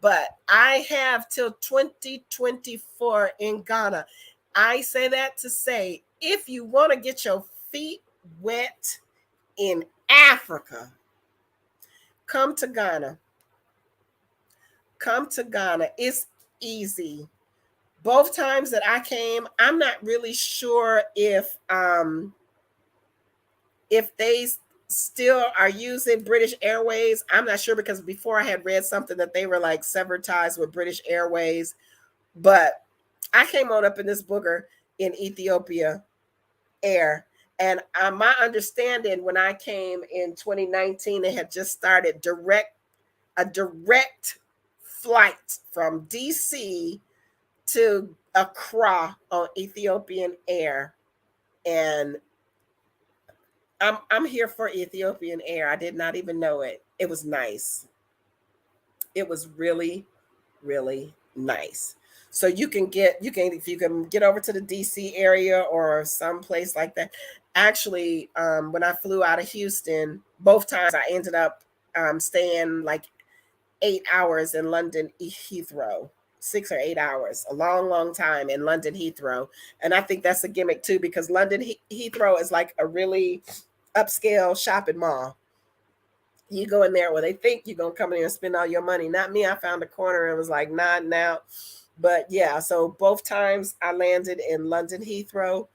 but I have till 2024 in Ghana. I say that to say, if you want to get your feet wet in Africa, come to Ghana. Come to Ghana. It's easy. Both times that I came, I'm not really sure if they still are using British Airways. I'm not sure, because before I had read something that they were like severed ties with British Airways. But I came on up in this booger in Ethiopia Air. And my understanding when I came in 2019, they had just started a direct flight from DC to Accra on Ethiopian Air. And I'm here for Ethiopian Air. I did not even know it. It was nice. It was really, really nice. So if you can get over to the DC area or someplace like that. Actually, when I flew out of Houston, both times I ended up staying like 8 hours in London Heathrow. 6 or 8 hours, a long, long time in London Heathrow. And I think that's a gimmick too, because London Heathrow is like a really upscale shopping mall. You go in there where they think you're going to come in and spend all your money. Not me. I found a corner and was like, not now. But yeah, so both times I landed in London Heathrow,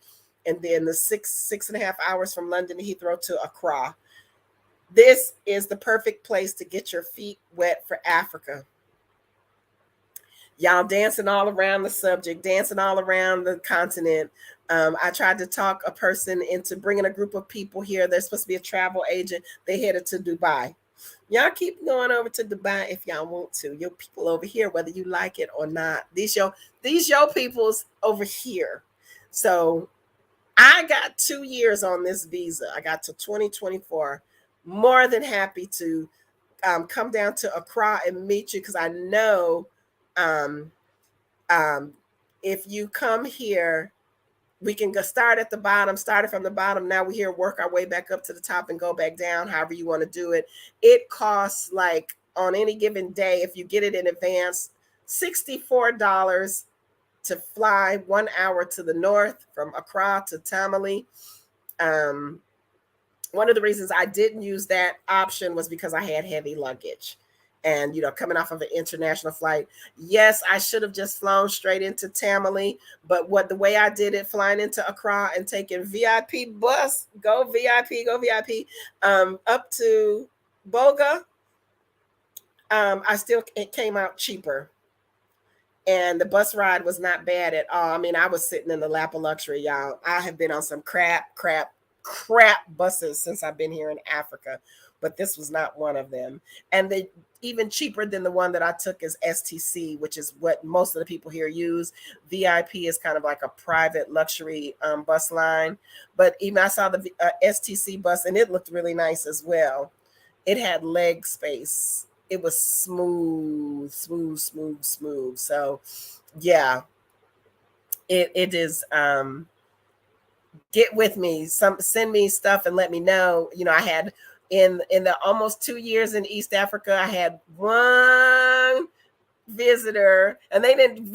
and then the 6.5 hours from London Heathrow to Accra. This is the perfect place to get your feet wet for Africa. Y'all dancing all around the subject, dancing all around the continent. I tried to talk a person into bringing a group of people here. They're supposed to be a travel agent. They headed to Dubai. Y'all keep going over to Dubai if y'all want to. Your people over here, whether you like it or not. These your peoples over here. So I got 2 years on this visa. I got to 2024. More than happy to come down to Accra and meet you, because I know um, if you come here, we can go start at the bottom, started from the bottom. Now we're here, work our way back up to the top and go back down, however you want to do it. It costs, like, on any given day, if you get it in advance, $64 to fly 1 hour to the north from Accra to Tamale. One of the reasons I didn't use that option was because I had heavy luggage. And, coming off of an international flight, yes, I should have just flown straight into Tamale. But the way I did it, flying into Accra and taking VIP bus, go VIP, up to Boga, it came out cheaper. And the bus ride was not bad at all. I mean, I was sitting in the lap of luxury, y'all. I have been on some crap buses since I've been here in Africa, but this was not one of them. And even cheaper than the one that I took is STC, which is what most of the people here use. VIP is kind of like a private luxury bus line. But even I saw the STC bus, and it looked really nice as well. It had leg space. It was smooth. So yeah, it is. Get with me, send me stuff and let me know. I had in the almost 2 years in East Africa, I had one visitor, and they didn't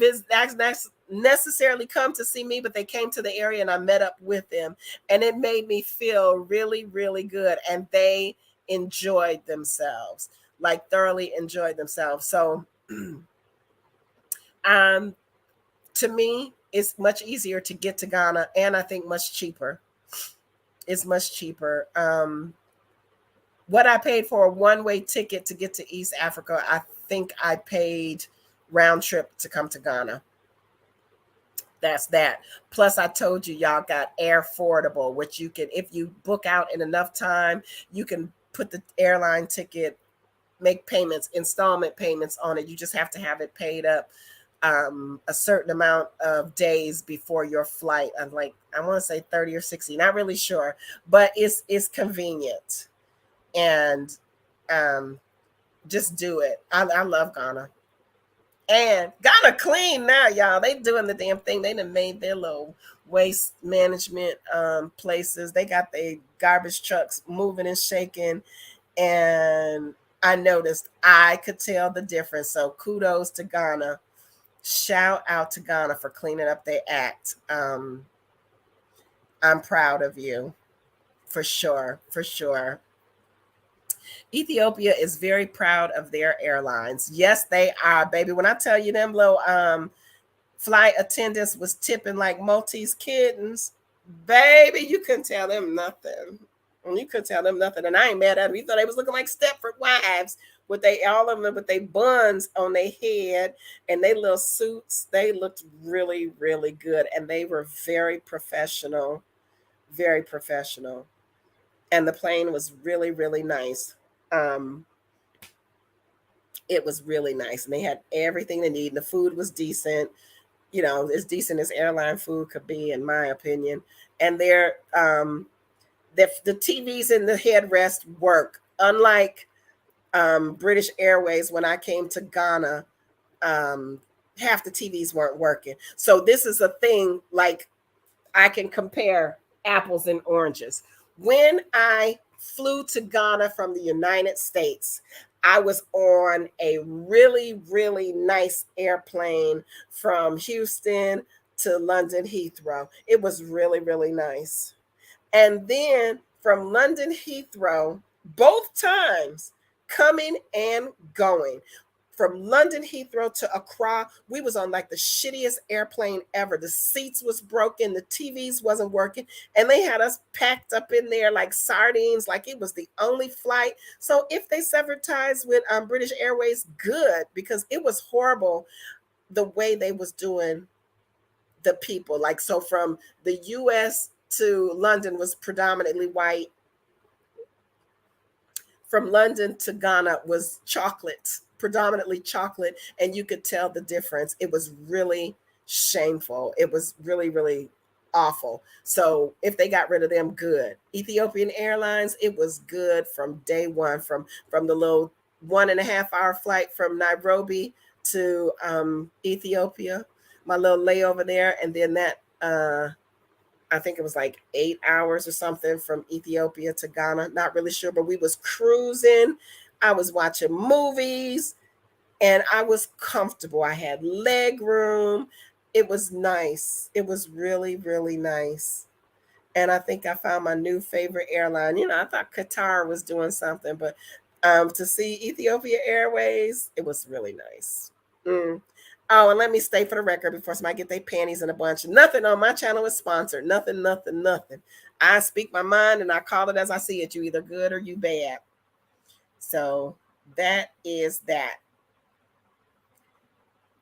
necessarily come to see me, but they came to the area and I met up with them, and it made me feel really, really good. And they enjoyed themselves, like thoroughly enjoyed themselves. So to me, it's much easier to get to Ghana, and I think much cheaper. It's much cheaper. What I paid for a one-way ticket to get to East Africa, I think I paid round trip to come to Ghana. That's that. Plus, I told you, y'all got air affordable, which you can, if you book out in enough time, you can put the airline ticket, make payments, installment payments on it. You just have to have it paid up a certain amount of days before your flight. I'm like, I want to say 30 or 60, not really sure, but it's convenient. And just do it. I love Ghana. And Ghana clean now, y'all. They doing the damn thing. They done made their little waste management places. They got their garbage trucks moving and shaking. And I noticed I could tell the difference. So kudos to Ghana. Shout out to Ghana for cleaning up their act. I'm proud of you, for sure, for sure. Ethiopia is very proud of their airlines. Yes, they are, baby. When I tell you them little flight attendants was tipping like Maltese kittens, baby, you couldn't tell them nothing. You couldn't tell them nothing. And I ain't mad at them. You thought they was looking like Stepford wives with they all of them with their buns on their head and they little suits. They looked really, really good. And they were very professional. Very professional. And the plane was really, really nice. It was really nice. And they had everything they need. And the food was decent. You know, as decent as airline food could be, in my opinion. And the TVs in the headrest work. Unlike British Airways, when I came to Ghana, half the TVs weren't working. So this is a thing, like I can compare apples and oranges. When I flew to Ghana from the United States, I was on a really, really nice airplane from Houston to London Heathrow. It was really, really nice. And then from London Heathrow, both times coming and going, from London Heathrow to Accra, we was on like the shittiest airplane ever. The seats was broken, the TVs wasn't working, and they had us packed up in there like sardines, like it was the only flight. So if they severed ties with British Airways, good, because it was horrible the way they was doing the people. Like, so from the US to London was predominantly white. From London to Ghana was chocolate, predominantly chocolate, and you could tell the difference. It was really shameful. It was really, really awful. So if they got rid of them, good. Ethiopian Airlines, it was good from day one, from the little 1.5 hour flight from Nairobi to Ethiopia, my little layover there, and then that I think it was like 8 hours or something from Ethiopia to Ghana. Not really sure, but we was cruising. I was watching movies and I was comfortable. I had leg room. It was nice. It was really, really nice. And I think I found my new favorite airline. You know, I thought Qatar was doing something, but to see Ethiopia Airways, it was really nice. Oh, and let me stay for the record before somebody get their panties in a bunch. Nothing on my channel is sponsored. Nothing, nothing, nothing. I speak my mind and I call it as I see it. You either good or you bad. So that is that.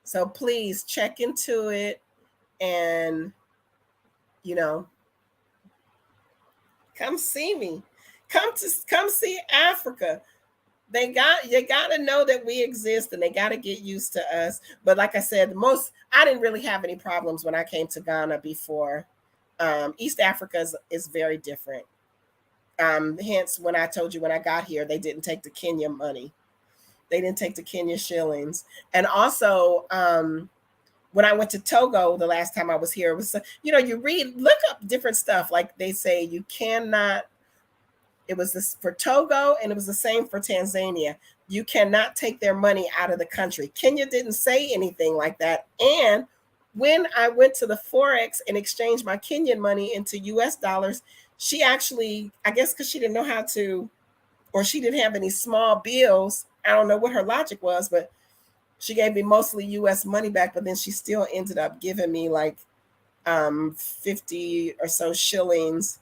So please check into it and, you know, come see me. Come see Africa. You got to know that we exist and they got to get used to us. But like I said, I didn't really have any problems when I came to Ghana before. East Africa is very different. Hence, when I told you when I got here, they didn't take the Kenya money. They didn't take the Kenya shillings. And also, when I went to Togo the last time I was here, it was, you look up different stuff. Like they say you cannot. It was this for Togo, and it was the same for Tanzania. You cannot take their money out of the country. Kenya didn't say anything like that. And when I went to the Forex and exchanged my Kenyan money into US dollars, she actually, I guess because she didn't know how to, or she didn't have any small bills. I don't know what her logic was, but she gave me mostly US money back, but then she still ended up giving me like 50 or so shillings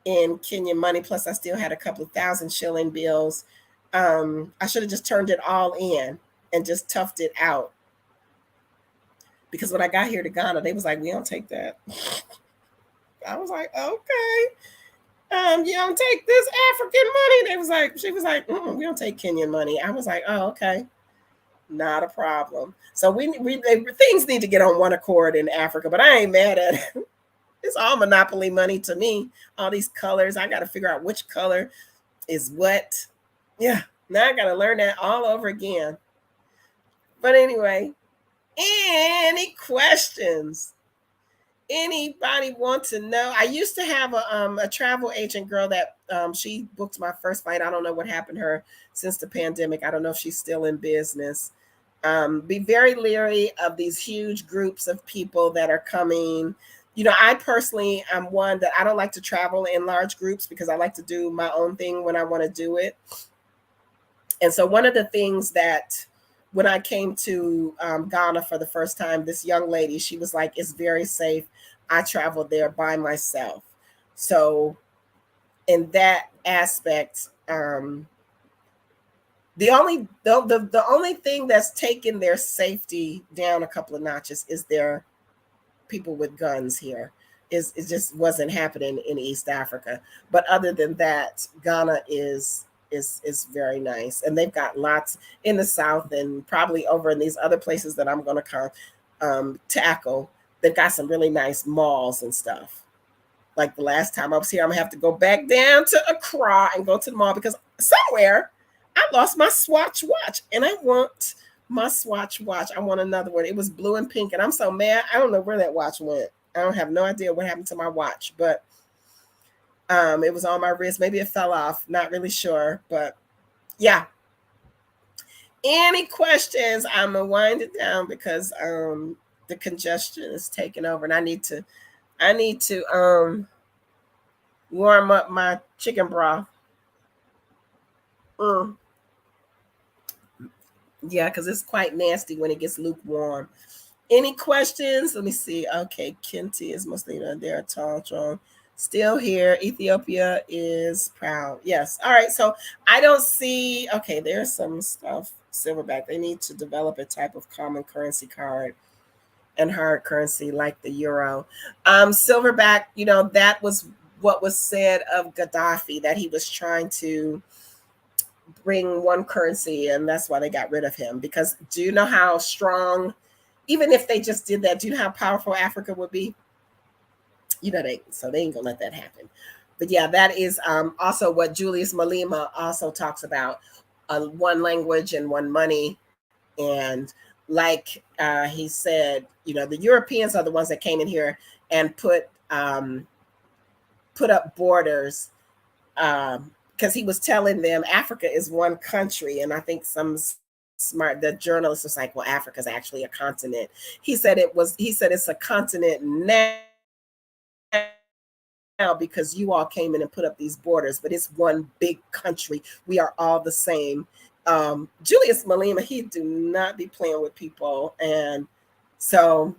in Kenyan money. Plus I still had a couple of 1,000 shilling bills. I should have just turned it all in and just toughed it out. Because when I got here to Ghana, they was like, we don't take that. I was like, okay. You don't take this African money. She was like, we don't take Kenyan money. I was like, oh, okay. Not a problem. So things need to get on one accord in Africa, but I ain't mad at it. It's all monopoly money to me. All these colors. I got to figure out which color is what. Yeah. Now I got to learn that all over again. But anyway, any questions? Anybody want to know? I used to have a travel agent girl that she booked my first flight. I don't know what happened to her since the pandemic. I don't know if she's still in business. Be very leery of these huge groups of people that are coming. I personally am one that I don't like to travel in large groups because I like to do my own thing when I want to do it. And so one of the things that when I came to Ghana for the first time, this young lady, she was like, it's very safe. I traveled there by myself. So in that aspect, the only thing that's taken their safety down a couple of notches is their people with guns here. It just wasn't happening in East Africa. But other than that, Ghana is very nice, and they've got lots in the south and probably over in these other places that I'm going to tackle. They've got some really nice malls and stuff. Like the last time I was here, I'm gonna have to go back down to Accra and go to the mall because somewhere I lost my Swatch watch, and I want my Swatch watch. I want another one. It was blue and pink, and I'm so mad. I don't know where that watch went. I don't have no idea what happened to my watch, but it was on my wrist. Maybe it fell off. Not really sure, but yeah. Any questions? I'm gonna wind it down because the congestion is taking over, and I need to warm up my chicken broth. Yeah, because it's quite nasty when it gets lukewarm. Any questions? Let me see. Okay, Kinti is mostly there. Tall, strong, still here. Ethiopia is proud. Yes. All right. So I don't see. Okay, there's some stuff. Silverback. They need to develop a type of common currency card and hard currency like the euro. Silverback. That was what was said of Gaddafi, that he was trying to bring one currency, and that's why they got rid of him. Because do you know how strong, even if they just did that, do you know how powerful Africa would be? They ain't gonna let that happen. But yeah, that is also what Julius Malema also talks about, one language and one money. And like he said, the Europeans are the ones that came in here and put up borders, because he was telling them Africa is one country. And I think some the journalist was like, well, Africa is actually a continent. He said it's a continent now because you all came in and put up these borders, but it's one big country. We are all the same. Julius Malema, he do not be playing with people. And so,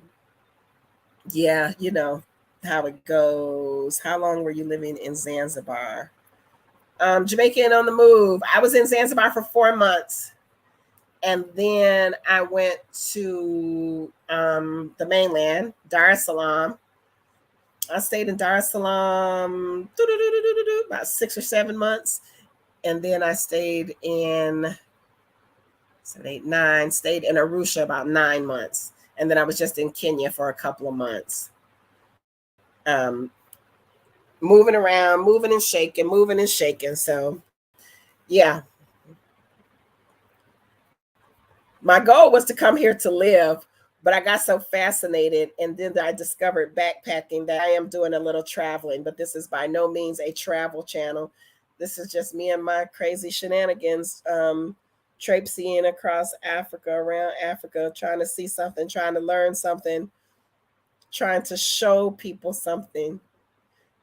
yeah, how it goes. How long were you living in Zanzibar? Jamaican on the move. I was in Zanzibar for 4 months. And then I went to the mainland, Dar es Salaam. I stayed in Dar es Salaam about 6 or 7 months. And then I stayed in 7, 8, 9, stayed in Arusha about 9 months. And then I was just in Kenya for a couple of months. Moving around, moving and shaking. So, yeah. My goal was to come here to live, but I got so fascinated, and then I discovered backpacking that I am doing a little traveling, but this is by no means a travel channel. This is just me and my crazy shenanigans, traipsing across Africa, around Africa, trying to see something, trying to learn something, trying to show people something.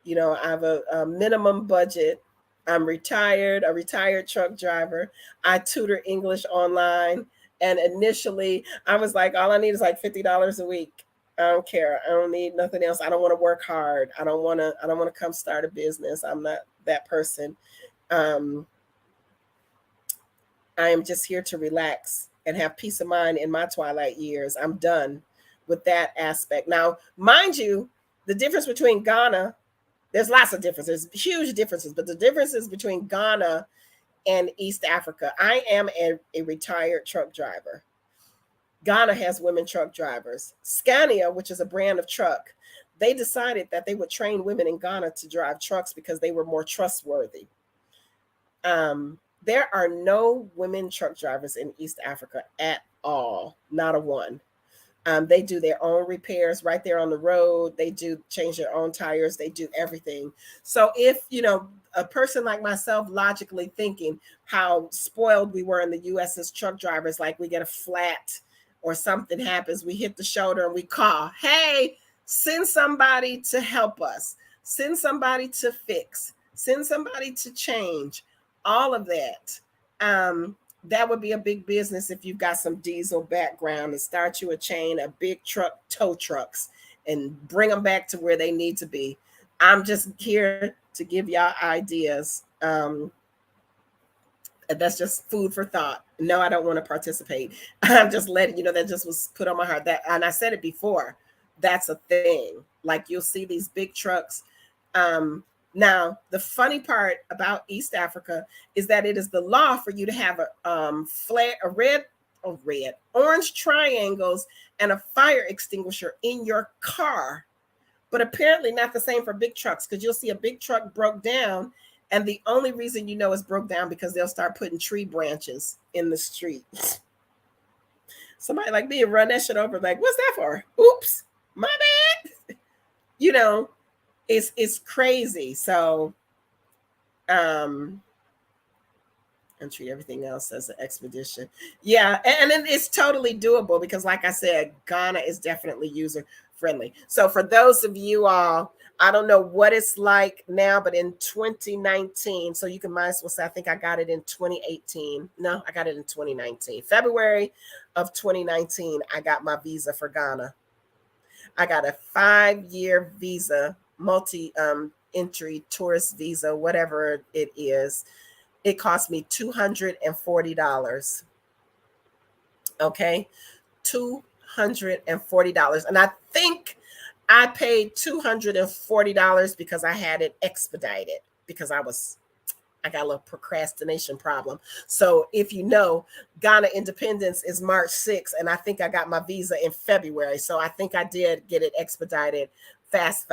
I have a minimum budget. I'm retired, a retired truck driver. I tutor English online. And initially I was like, all I need is like $50 a week. I don't care. I don't need nothing else. I don't want to work hard. I don't want to come start a business. I'm not that person. I am just here to relax and have peace of mind in my twilight years. I'm done with that aspect. Now, mind you, the difference between Ghana, there's lots of differences, huge differences, but the differences between Ghana and East Africa. I am a retired truck driver. Ghana has women truck drivers. Scania, which is a brand of truck, they decided that they would train women in Ghana to drive trucks because they were more trustworthy. There are no women truck drivers in East Africa at all, not a one. They do their own repairs right there on the road. They do change their own tires. They do everything. So if, a person like myself, logically thinking how spoiled we were in the US as truck drivers, like we get a flat or something happens, we hit the shoulder and we call, hey, send somebody to help us, send somebody to fix, send somebody to change, all of that. That would be a big business if you've got some diesel background, and start you a chain of big truck tow trucks and bring them back to where they need to be. I'm just here to give y'all ideas. That's just food for thought. No, I don't want to participate. I'm just letting you know that just was put on my heart. That, and I said it before, that's a thing. Like you'll see these big trucks. Now, the funny part about East Africa is that it is the law for you to have orange triangles and a fire extinguisher in your car. But apparently not the same for big trucks, because you'll see a big truck broke down, and the only reason you know it's broke down because they'll start putting tree branches in the street. Somebody like me run that shit over, like, what's that for? Oops, my bad. It's crazy. So and treat everything else as an expedition. Yeah, and it's totally doable because, like I said, Ghana is definitely user friendly. So for those of you all, I don't know what it's like now, but in 2019, so you can might as well say, I think I got it in 2018. No, I got it in 2019. February of 2019, I got my visa for Ghana. I got a 5-year visa, multi-entry tourist visa, whatever it is. It cost me $240. Okay, $240. And I think I paid $240 because I had it expedited, because I got a little procrastination problem. So if you know, Ghana independence is March 6th, and I think I got my visa in February. So I think I did get it expedited fast,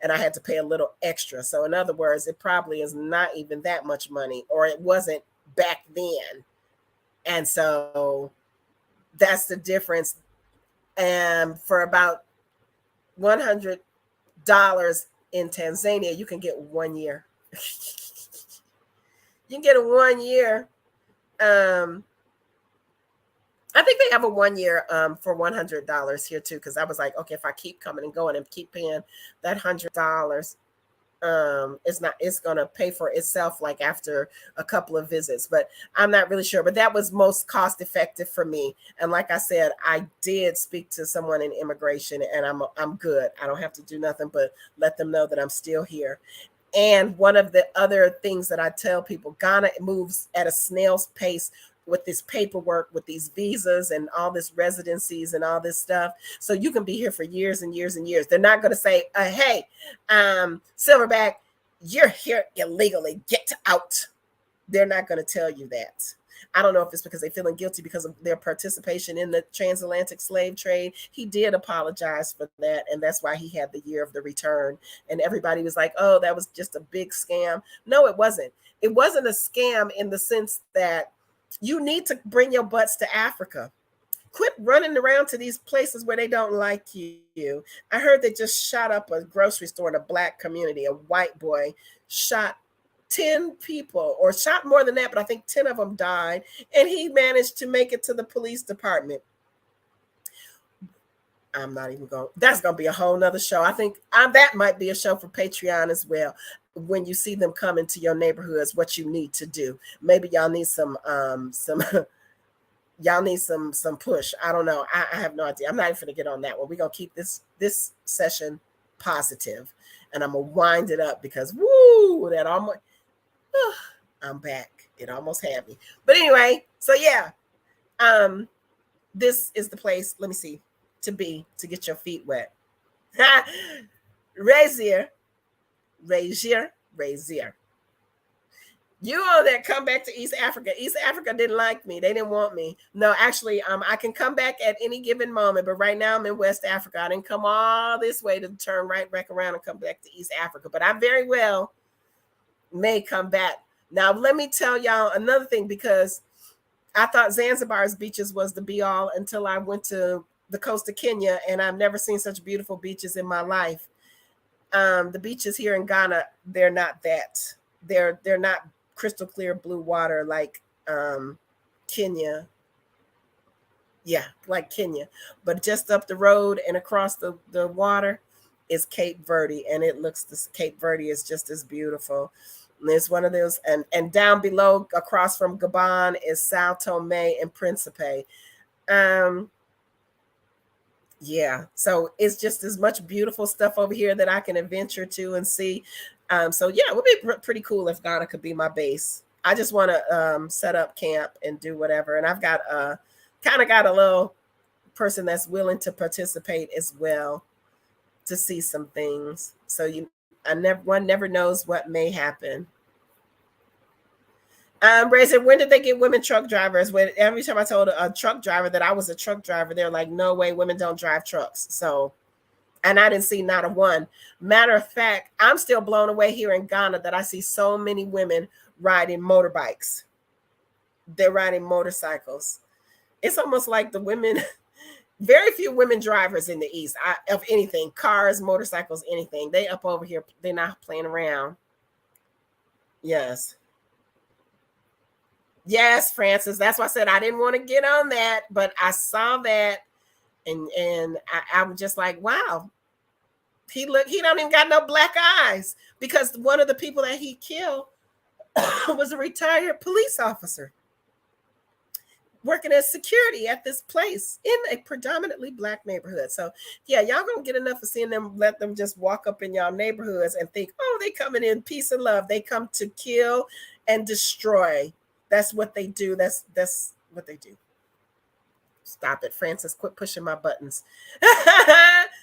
and I had to pay a little extra. So in other words, it probably is not even that much money, or it wasn't back then. And so that's the difference. And for about $100 in Tanzania, you can get 1 year. You can get a 1 year. I think they have a 1 year for $100 here too, because I was like, okay, if I keep coming and going and keep paying that $100, it's gonna pay for itself like after a couple of visits. But I'm not really sure. But that was most cost effective for me. And like I said, I did speak to someone in immigration, and I'm good. I don't have to do nothing but let them know that I'm still here. And one of the other things that I tell people, Ghana moves at a snail's pace with this paperwork, with these visas and all this residencies and all this stuff. So you can be here for years and years and years. They're not going to say, hey, Silverback, you're here illegally, get out. They're not going to tell you that. I don't know if it's because they're feeling guilty because of their participation in the transatlantic slave trade. He did apologize for that, and that's why he had the year of the return. And everybody was like, oh, that was just a big scam. No, it wasn't. It wasn't a scam in the sense that you need to bring your butts to Africa. Quit running around to these places where they don't like you. I heard they just shot up a grocery store in a Black community. A white boy shot 10 people, or shot more than that, but I think 10 of them died, and he managed to make it to the police department. I'm not even going, that's going to be a whole nother show. I think that might be a show for Patreon as well. When you see them come into your neighborhoods, what you need to do. Maybe y'all need some y'all need some push. I don't know. I have no idea. I'm not even going to get on that one. We're going to keep this session positive, and I'm going to wind it up because woo, that almost, I'm back. It almost had me. But anyway, so yeah, this is the place, let me see, to get your feet wet. Razier. You all that come back to East Africa. East Africa didn't like me. They didn't want me. No, actually, I can come back at any given moment, but right now I'm in West Africa. I didn't come all this way to turn right back around and come back to East Africa, but I very well may come back. Now, let me tell y'all another thing, because I thought Zanzibar's beaches was the be all until I went to the coast of Kenya, and I've never seen such beautiful beaches in my life. The beaches here in Ghana, they're not that. They're not crystal clear blue water like Kenya. Yeah, like Kenya. But just up the road and across the water is Cape Verde, and it looks, this Cape Verde is just as beautiful. And it's one of those, and down below across from Gabon is Sao Tome and Principe. Um, yeah, so it's just as much beautiful stuff over here that I can adventure to and see. So yeah, it would be pretty cool if Ghana could be my base. I just want to set up camp and do whatever, and I've got kind of got a little person that's willing to participate as well to see some things. So one never knows what may happen. Ray said, when did they get women truck drivers? When every time I told a truck driver that I was a truck driver, they're like, no way, women don't drive trucks. So, and I didn't see not a one. Matter of fact, I'm still blown away here in Ghana that I see so many women riding motorbikes. They're riding motorcycles. It's almost like the women, very few women drivers in the East, of anything, cars, motorcycles, anything. They up over here, they're not playing around. Yes. Yes, Francis. That's why I said I didn't want to get on that, but I saw that, and I was just like, wow. He don't even got no black eyes, because one of the people that he killed was a retired police officer working as security at this place in a predominantly black neighborhood. So yeah, y'all gonna get enough of seeing them, let them just walk up in y'all neighborhoods and think, oh, they coming in peace and love. They come to kill and destroy. That's what they do. That's what they do. Stop it, Francis. Quit pushing my buttons.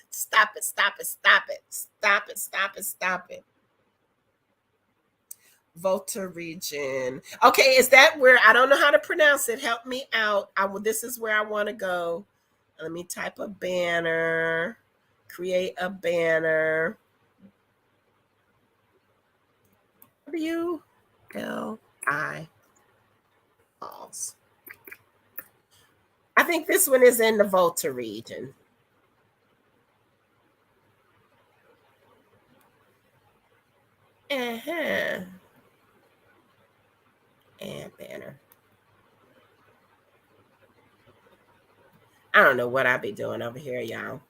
Stop it, stop it, stop it. Stop it, stop it, stop it. Volta region. Okay, is that where, I don't know how to pronounce it. Help me out. This is where I want to go. Let me type a banner. Create a banner. WLI. Falls. I think this one is in the Volta region. And banner. I don't know what I be doing over here, y'all.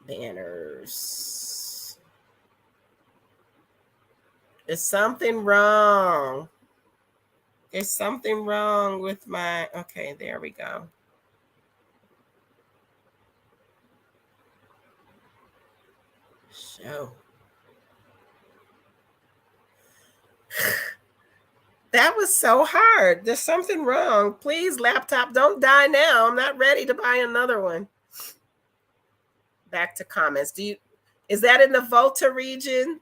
Banners. There's something wrong. There's something wrong with my, okay, there we go. Show. That was so hard. There's something wrong. Please, laptop, don't die now. I'm not ready to buy another one. Back to comments. Is that in the Volta region?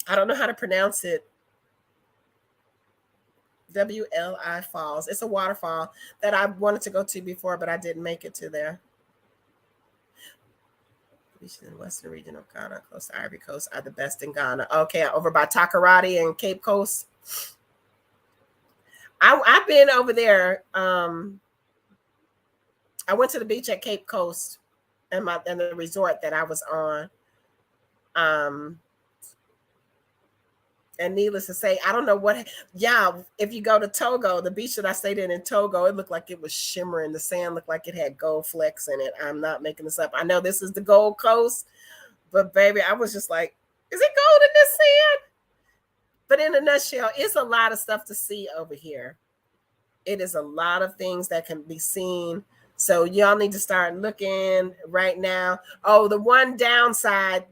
I don't know how to pronounce it. WLI Falls. It's a waterfall that I wanted to go to before, but I didn't make it to there. Beaches in the western region of Ghana, close to Ivory Coast, are the best in Ghana. Okay, over by Takoradi and Cape Coast. I've been over there. I went to the beach at Cape Coast and the resort that I was on. And needless to say, I don't know what. Yeah, if you go to Togo, the beach that I stayed in Togo, it looked like it was shimmering. The sand looked like it had gold flecks in it. I'm not making this up. I know this is the Gold Coast, but baby, I was just like, is it gold in this sand? But in a nutshell, it's a lot of stuff to see over here. It is a lot of things that can be seen. So y'all need to start looking right now. Oh, there's one downside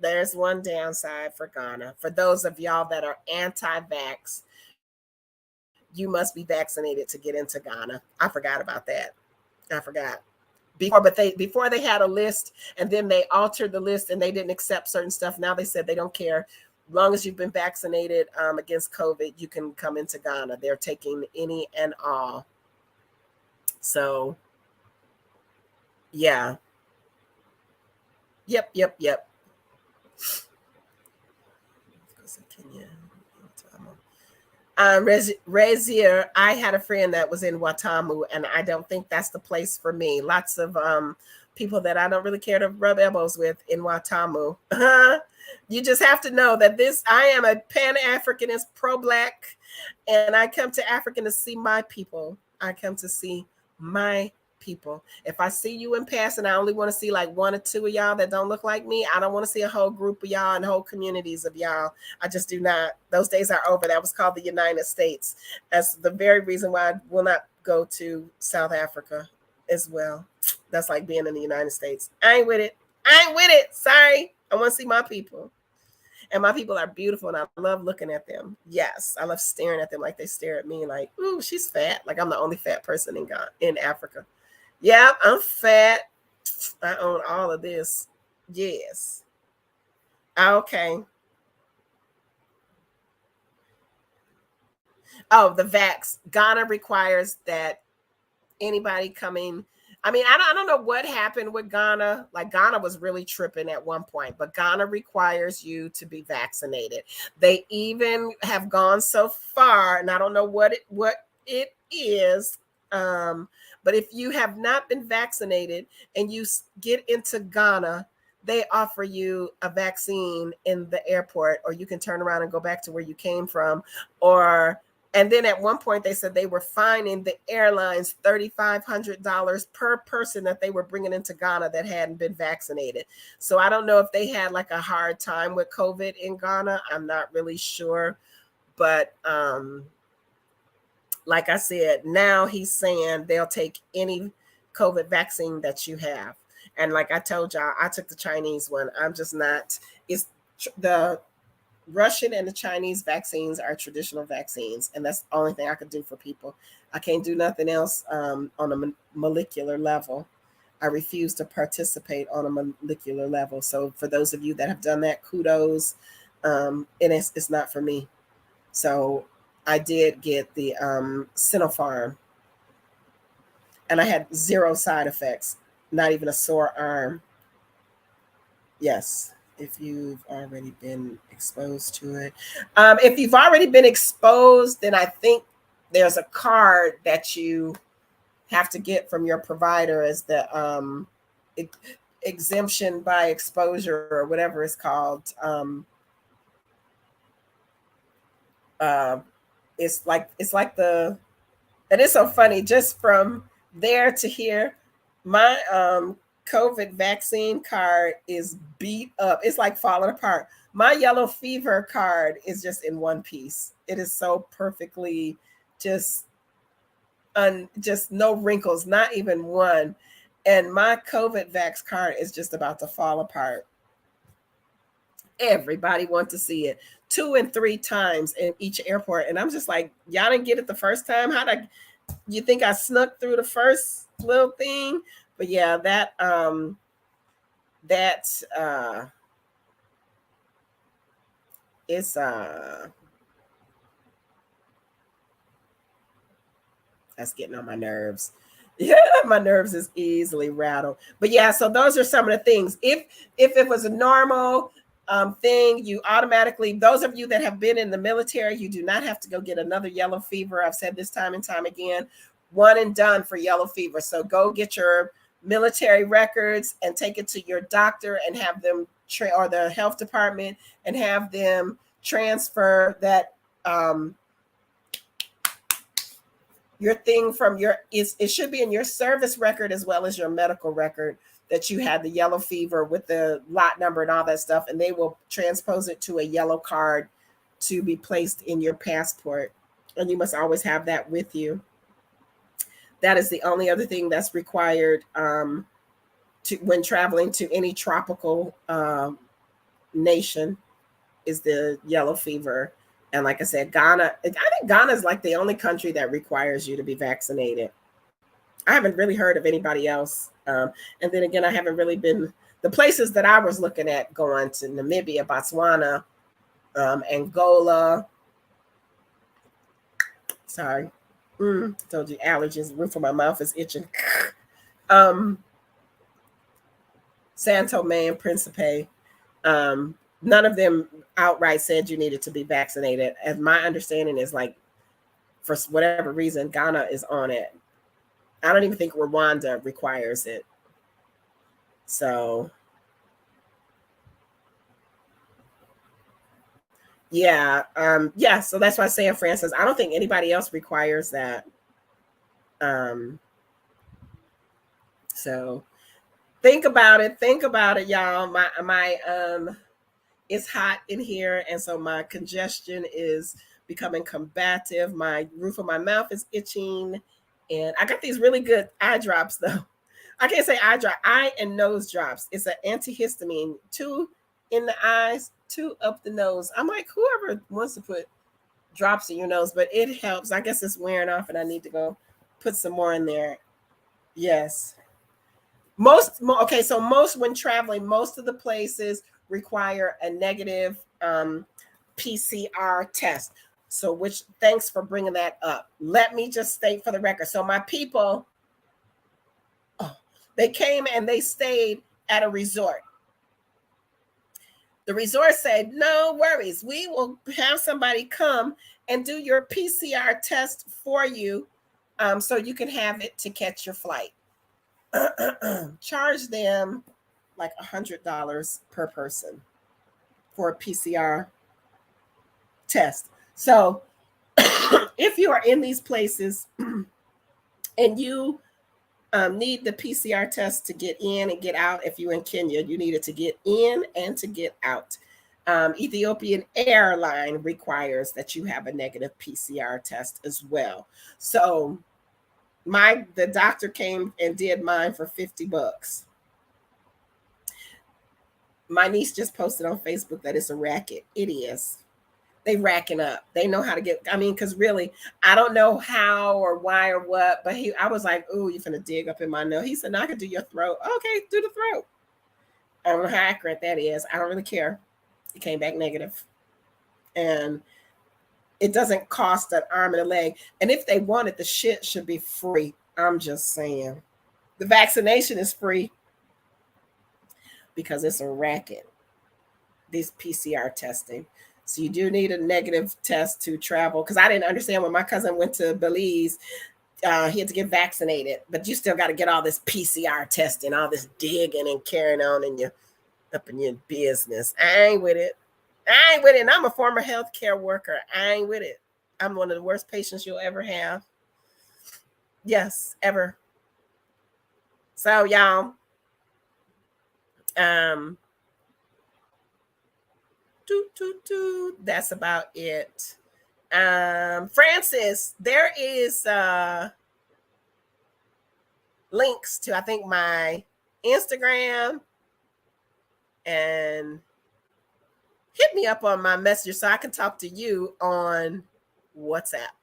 for Ghana. For those of y'all that are anti-vax, you must be vaccinated to get into Ghana. I forgot about that. I forgot. Before they had a list, and then they altered the list and they didn't accept certain stuff. Now they said they don't care. As long as you've been vaccinated against COVID, you can come into Ghana. They're taking any and all. So yeah. Yep. Razier, I had a friend that was in Watamu, and I don't think that's the place for me. Lots of people that I don't really care to rub elbows with in Watamu. You just have to know that I am a Pan-Africanist, pro-Black, and I come to Africa to see my people. I come to see my people. If I see you in passing, I only want to see like one or two of y'all that don't look like me. I don't want to see a whole group of y'all and whole communities of y'all. I just do not. Those days are over. That was called the United States. That's the very reason why I will not go to South Africa as well. That's like being in the United States. I ain't with it. I ain't with it. Sorry. I want to see my people. And my people are beautiful, and I love looking at them. Yes, I love staring at them like they stare at me like, ooh, she's fat. Like I'm the only fat person in Africa. Yeah, I'm fat. I own all of this. Yes. Okay. Oh, the vax. Ghana requires that anybody coming. I mean, I don't know what happened with Ghana. Like Ghana was really tripping at one point, but Ghana requires you to be vaccinated. They even have gone so far, and I don't know what it is. But if you have not been vaccinated and you get into Ghana, they offer you a vaccine in the airport, or you can turn around and go back to where you came from, and then at one point they said they were fining the airlines $3,500 per person that they were bringing into Ghana that hadn't been vaccinated. So I don't know if they had like a hard time with COVID in Ghana. I'm not really sure. But like I said, now he's saying they'll take any COVID vaccine that you have. And like I told y'all, I took the Chinese one. I'm just not. It's the Russian and the Chinese vaccines are traditional vaccines, and that's the only thing I could do for people. I can't do nothing else on a molecular level. I refuse to participate on a molecular level. So for those of you that have done that, kudos. And it's not for me. So I did get the Sinopharm, and I had 0 side effects, not even a sore arm. Yes, if you've already been exposed to it. If you've already been exposed, then I think there's a card that you have to get from your provider as the exemption by exposure or whatever it's called. It's like the, and it's so funny just from there to here, my COVID vaccine card is beat up. It's like falling apart. My yellow fever card is just in one piece. It is so perfectly just no wrinkles, not even one. And my COVID vax card is just about to fall apart. Everybody wants to see it 2 and 3 times in each airport. And I'm just like, y'all didn't get it the first time? How did you think I snuck through the first little thing? But yeah, it's that's getting on my nerves. Yeah, my nerves is easily rattled. But yeah, so those are some of the things. If it was a normal thing, you automatically, those of you that have been in the military, you do not have to go get another yellow fever. I've said this time and time again, one and done for yellow fever. So go get your military records and take it to your doctor and have them or the health department and have them transfer that your thing from it should be in your service record as well as your medical record that you had the yellow fever with the lot number and all that stuff, and they will transpose it to a yellow card to be placed in your passport, and you must always have that with you. That is the only other thing that's required when traveling to any tropical nation is the yellow fever. And like I said, Ghana, I think Ghana is like the only country that requires you to be vaccinated. I haven't really heard of anybody else. And then again, I haven't really been, the places that I was looking at going to Namibia, Botswana, Angola. Sorry. Told you allergies, the roof of my mouth is itching. Santo Tomé and Principe. None of them outright said you needed to be vaccinated. As my understanding is like For whatever reason, Ghana is on it. I don't even think Rwanda requires it. So yeah, yeah. So that's why I say in Francis, I don't think anybody else requires that. Um, so think about it. Think about it, y'all. My it's hot in here, and so my congestion is becoming combative. My roof of my mouth is itching, and I got these really good eye drops though. I can't say eye drop, eye and nose drops. It's an antihistamine, 2 in the eyes, 2 up the nose. I'm like, whoever wants to put drops in your nose, but it helps. I guess it's wearing off, and I need to go put some more in there. Yes. Okay, so most when traveling, most of the places require a negative PCR test. So, which thanks for bringing that up. Let me just state for the record. So, my people, they came and they stayed at a resort. The resort said, no worries, we will have somebody come and do your PCR test for you, so you can have it to catch your flight. Charge them like $100 per person for a PCR test. So if you are in these places and you need the PCR test to get in and get out, if you're in Kenya, you need it to get in and to get out. Ethiopian Airline requires that you have a negative PCR test as well. So the doctor came and did mine for $50. My niece just posted on Facebook that it's a racket. It is. They racking up. They know how to get. I mean, because really, I don't know how or why or what. But I was like, "Ooh, you're gonna dig up in my nose." He said, "No, I can do your throat." Okay, do the throat. I don't know how accurate that is. I don't really care. It came back negative, and it doesn't cost an arm and a leg. And if they want it, the shit should be free. I'm just saying, the vaccination is free because it's a racket. This PCR testing. So you do need a negative test to travel. Because I didn't understand when my cousin went to Belize, he had to get vaccinated, but you still got to get all this PCR testing, all this digging and carrying on in up in your business. I ain't with it. I ain't with it. And I'm a former healthcare worker. I ain't with it. I'm one of the worst patients you'll ever have. Yes, ever. So y'all, that's about it. Francis, there is links to, I think, my Instagram, and hit me up on my messenger so I can talk to you on WhatsApp.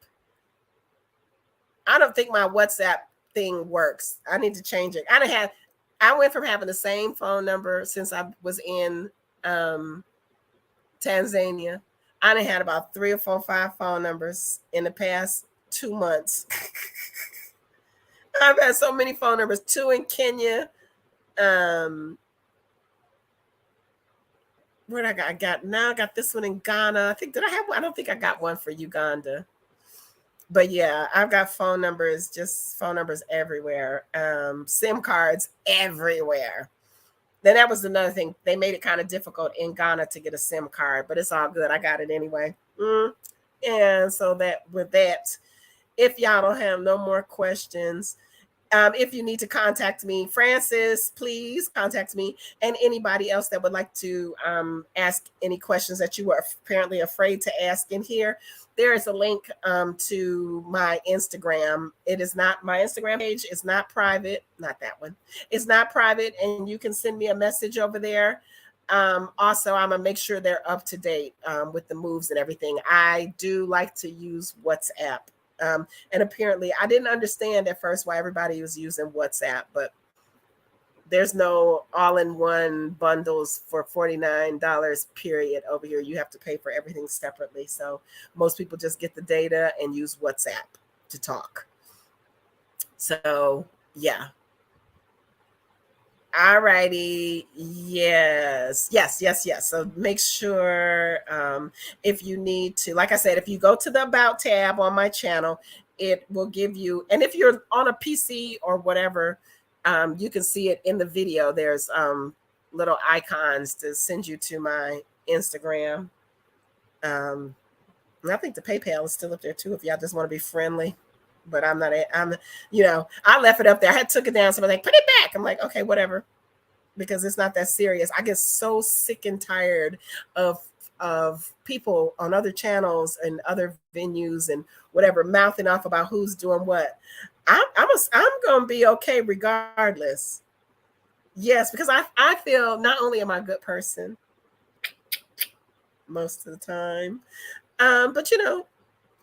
I don't think my WhatsApp thing works. I need to change it. I went from having the same phone number since I was in Tanzania. I done had about 3 or 4, 5 phone numbers in the past 2 months. I've had so many phone numbers. 2 in Kenya. Where did I got now? I got this one in Ghana. I don't think I got one for Uganda. But yeah, I've got phone numbers everywhere. SIM cards everywhere. Then that was another thing. They made it kind of difficult in Ghana to get a SIM card, but it's all good. I got it anyway. And so with that, if y'all don't have no more questions, if you need to contact me, Francis, please contact me, and anybody else that would like to ask any questions that you were apparently afraid to ask in here. There is a link to my Instagram. It is not, my Instagram page is not private. Not that one. It's not private, and you can send me a message over there. Also, I'm going to make sure they're up to date with the moves and everything. I do like to use WhatsApp. And apparently, I didn't understand at first why everybody was using WhatsApp, but there's no all-in-one bundles for $49 period over here. You have to pay for everything separately. So most people just get the data and use WhatsApp to talk. So yeah. All righty. Yes. So make sure if you need to, like I said, if you go to the About tab on my channel, it will give you, and if you're on a PC or whatever, you can see it in the video. There's little icons to send you to my Instagram. And I think the PayPal is still up there too if y'all just want to be friendly. But I'm, I left it up there. I had took it down. Somebody like, put it back. I'm like, okay, whatever, because it's not that serious. I get so sick and tired of people on other channels and other venues and whatever mouthing off about who's doing what. I'm gonna be okay regardless. Yes, because I feel not only am I a good person most of the time, but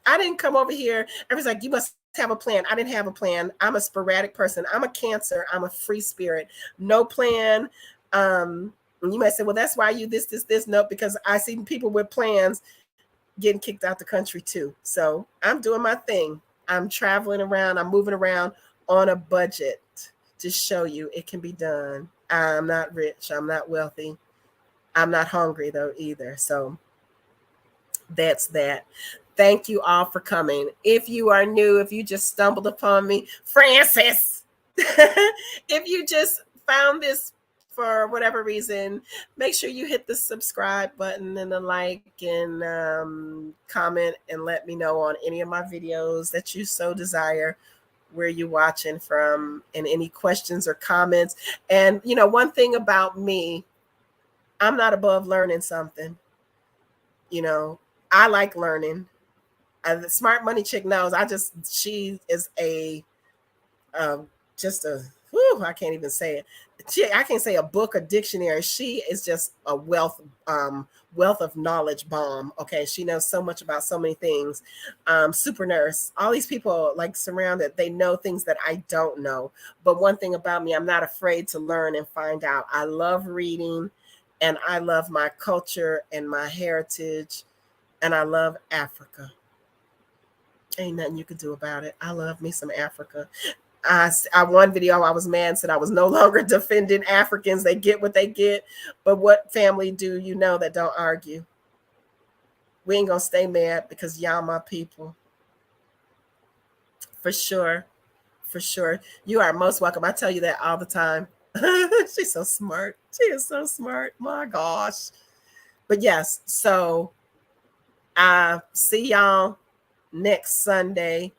I didn't come over here. Everyone's like, you must have a plan. I didn't have a plan. I'm a sporadic person. I'm a Cancer. I'm a free spirit. No plan. You might say, well, that's why you this. No, because I see people with plans getting kicked out the country too. So I'm doing my thing. I'm traveling around. I'm moving around on a budget to show you it can be done. I'm not rich. I'm not wealthy. I'm not hungry though either. So that's that. Thank you all for coming. If you are new, if you just stumbled upon me, Francis, if you just found this for whatever reason, make sure you hit the subscribe button and the like and comment and let me know on any of my videos that you so desire, where you watching from, and any questions or comments. And one thing about me, I'm not above learning something. I like learning. The smart money chick knows. She is just a, I can't even say it. I can't say a book or dictionary. She is just a wealth of knowledge bomb. Okay, she knows so much about so many things. Super nurse. All these people like surrounded. They know things that I don't know. But one thing about me, I'm not afraid to learn and find out. I love reading, and I love my culture and my heritage, and I love Africa. Ain't nothing you could do about it. I love me some Africa. One video I was mad, said I was no longer defending Africans. They get what they get. But what family do you know that don't argue? We ain't gonna stay mad because y'all my people. For sure. For sure. You are most welcome. I tell you that all the time. She's so smart. She is so smart. My gosh. But yes, so see y'all next Sunday.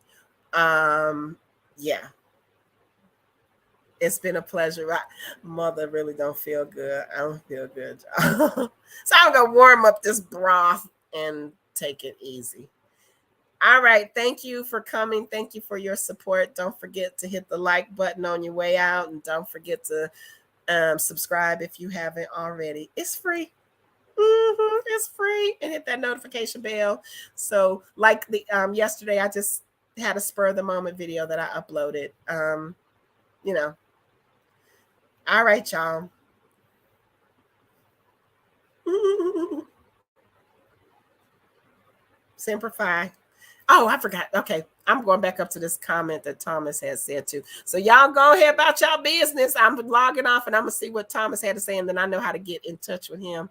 Yeah. It's been a pleasure. Mother really don't feel good. I don't feel good. So I'm going to warm up this broth and take it easy. All right. Thank you for coming. Thank you for your support. Don't forget to hit the like button on your way out. And don't forget to subscribe if you haven't already. It's free. It's free. And hit that notification bell. So like the yesterday, I just had a spur of the moment video that I uploaded. All right, y'all. Semper Fi. Oh, I forgot. Okay, I'm going back up to this comment that Thomas has said too. So y'all go ahead about y'all business. I'm logging off and I'm going to see what Thomas had to say, and then I know how to get in touch with him.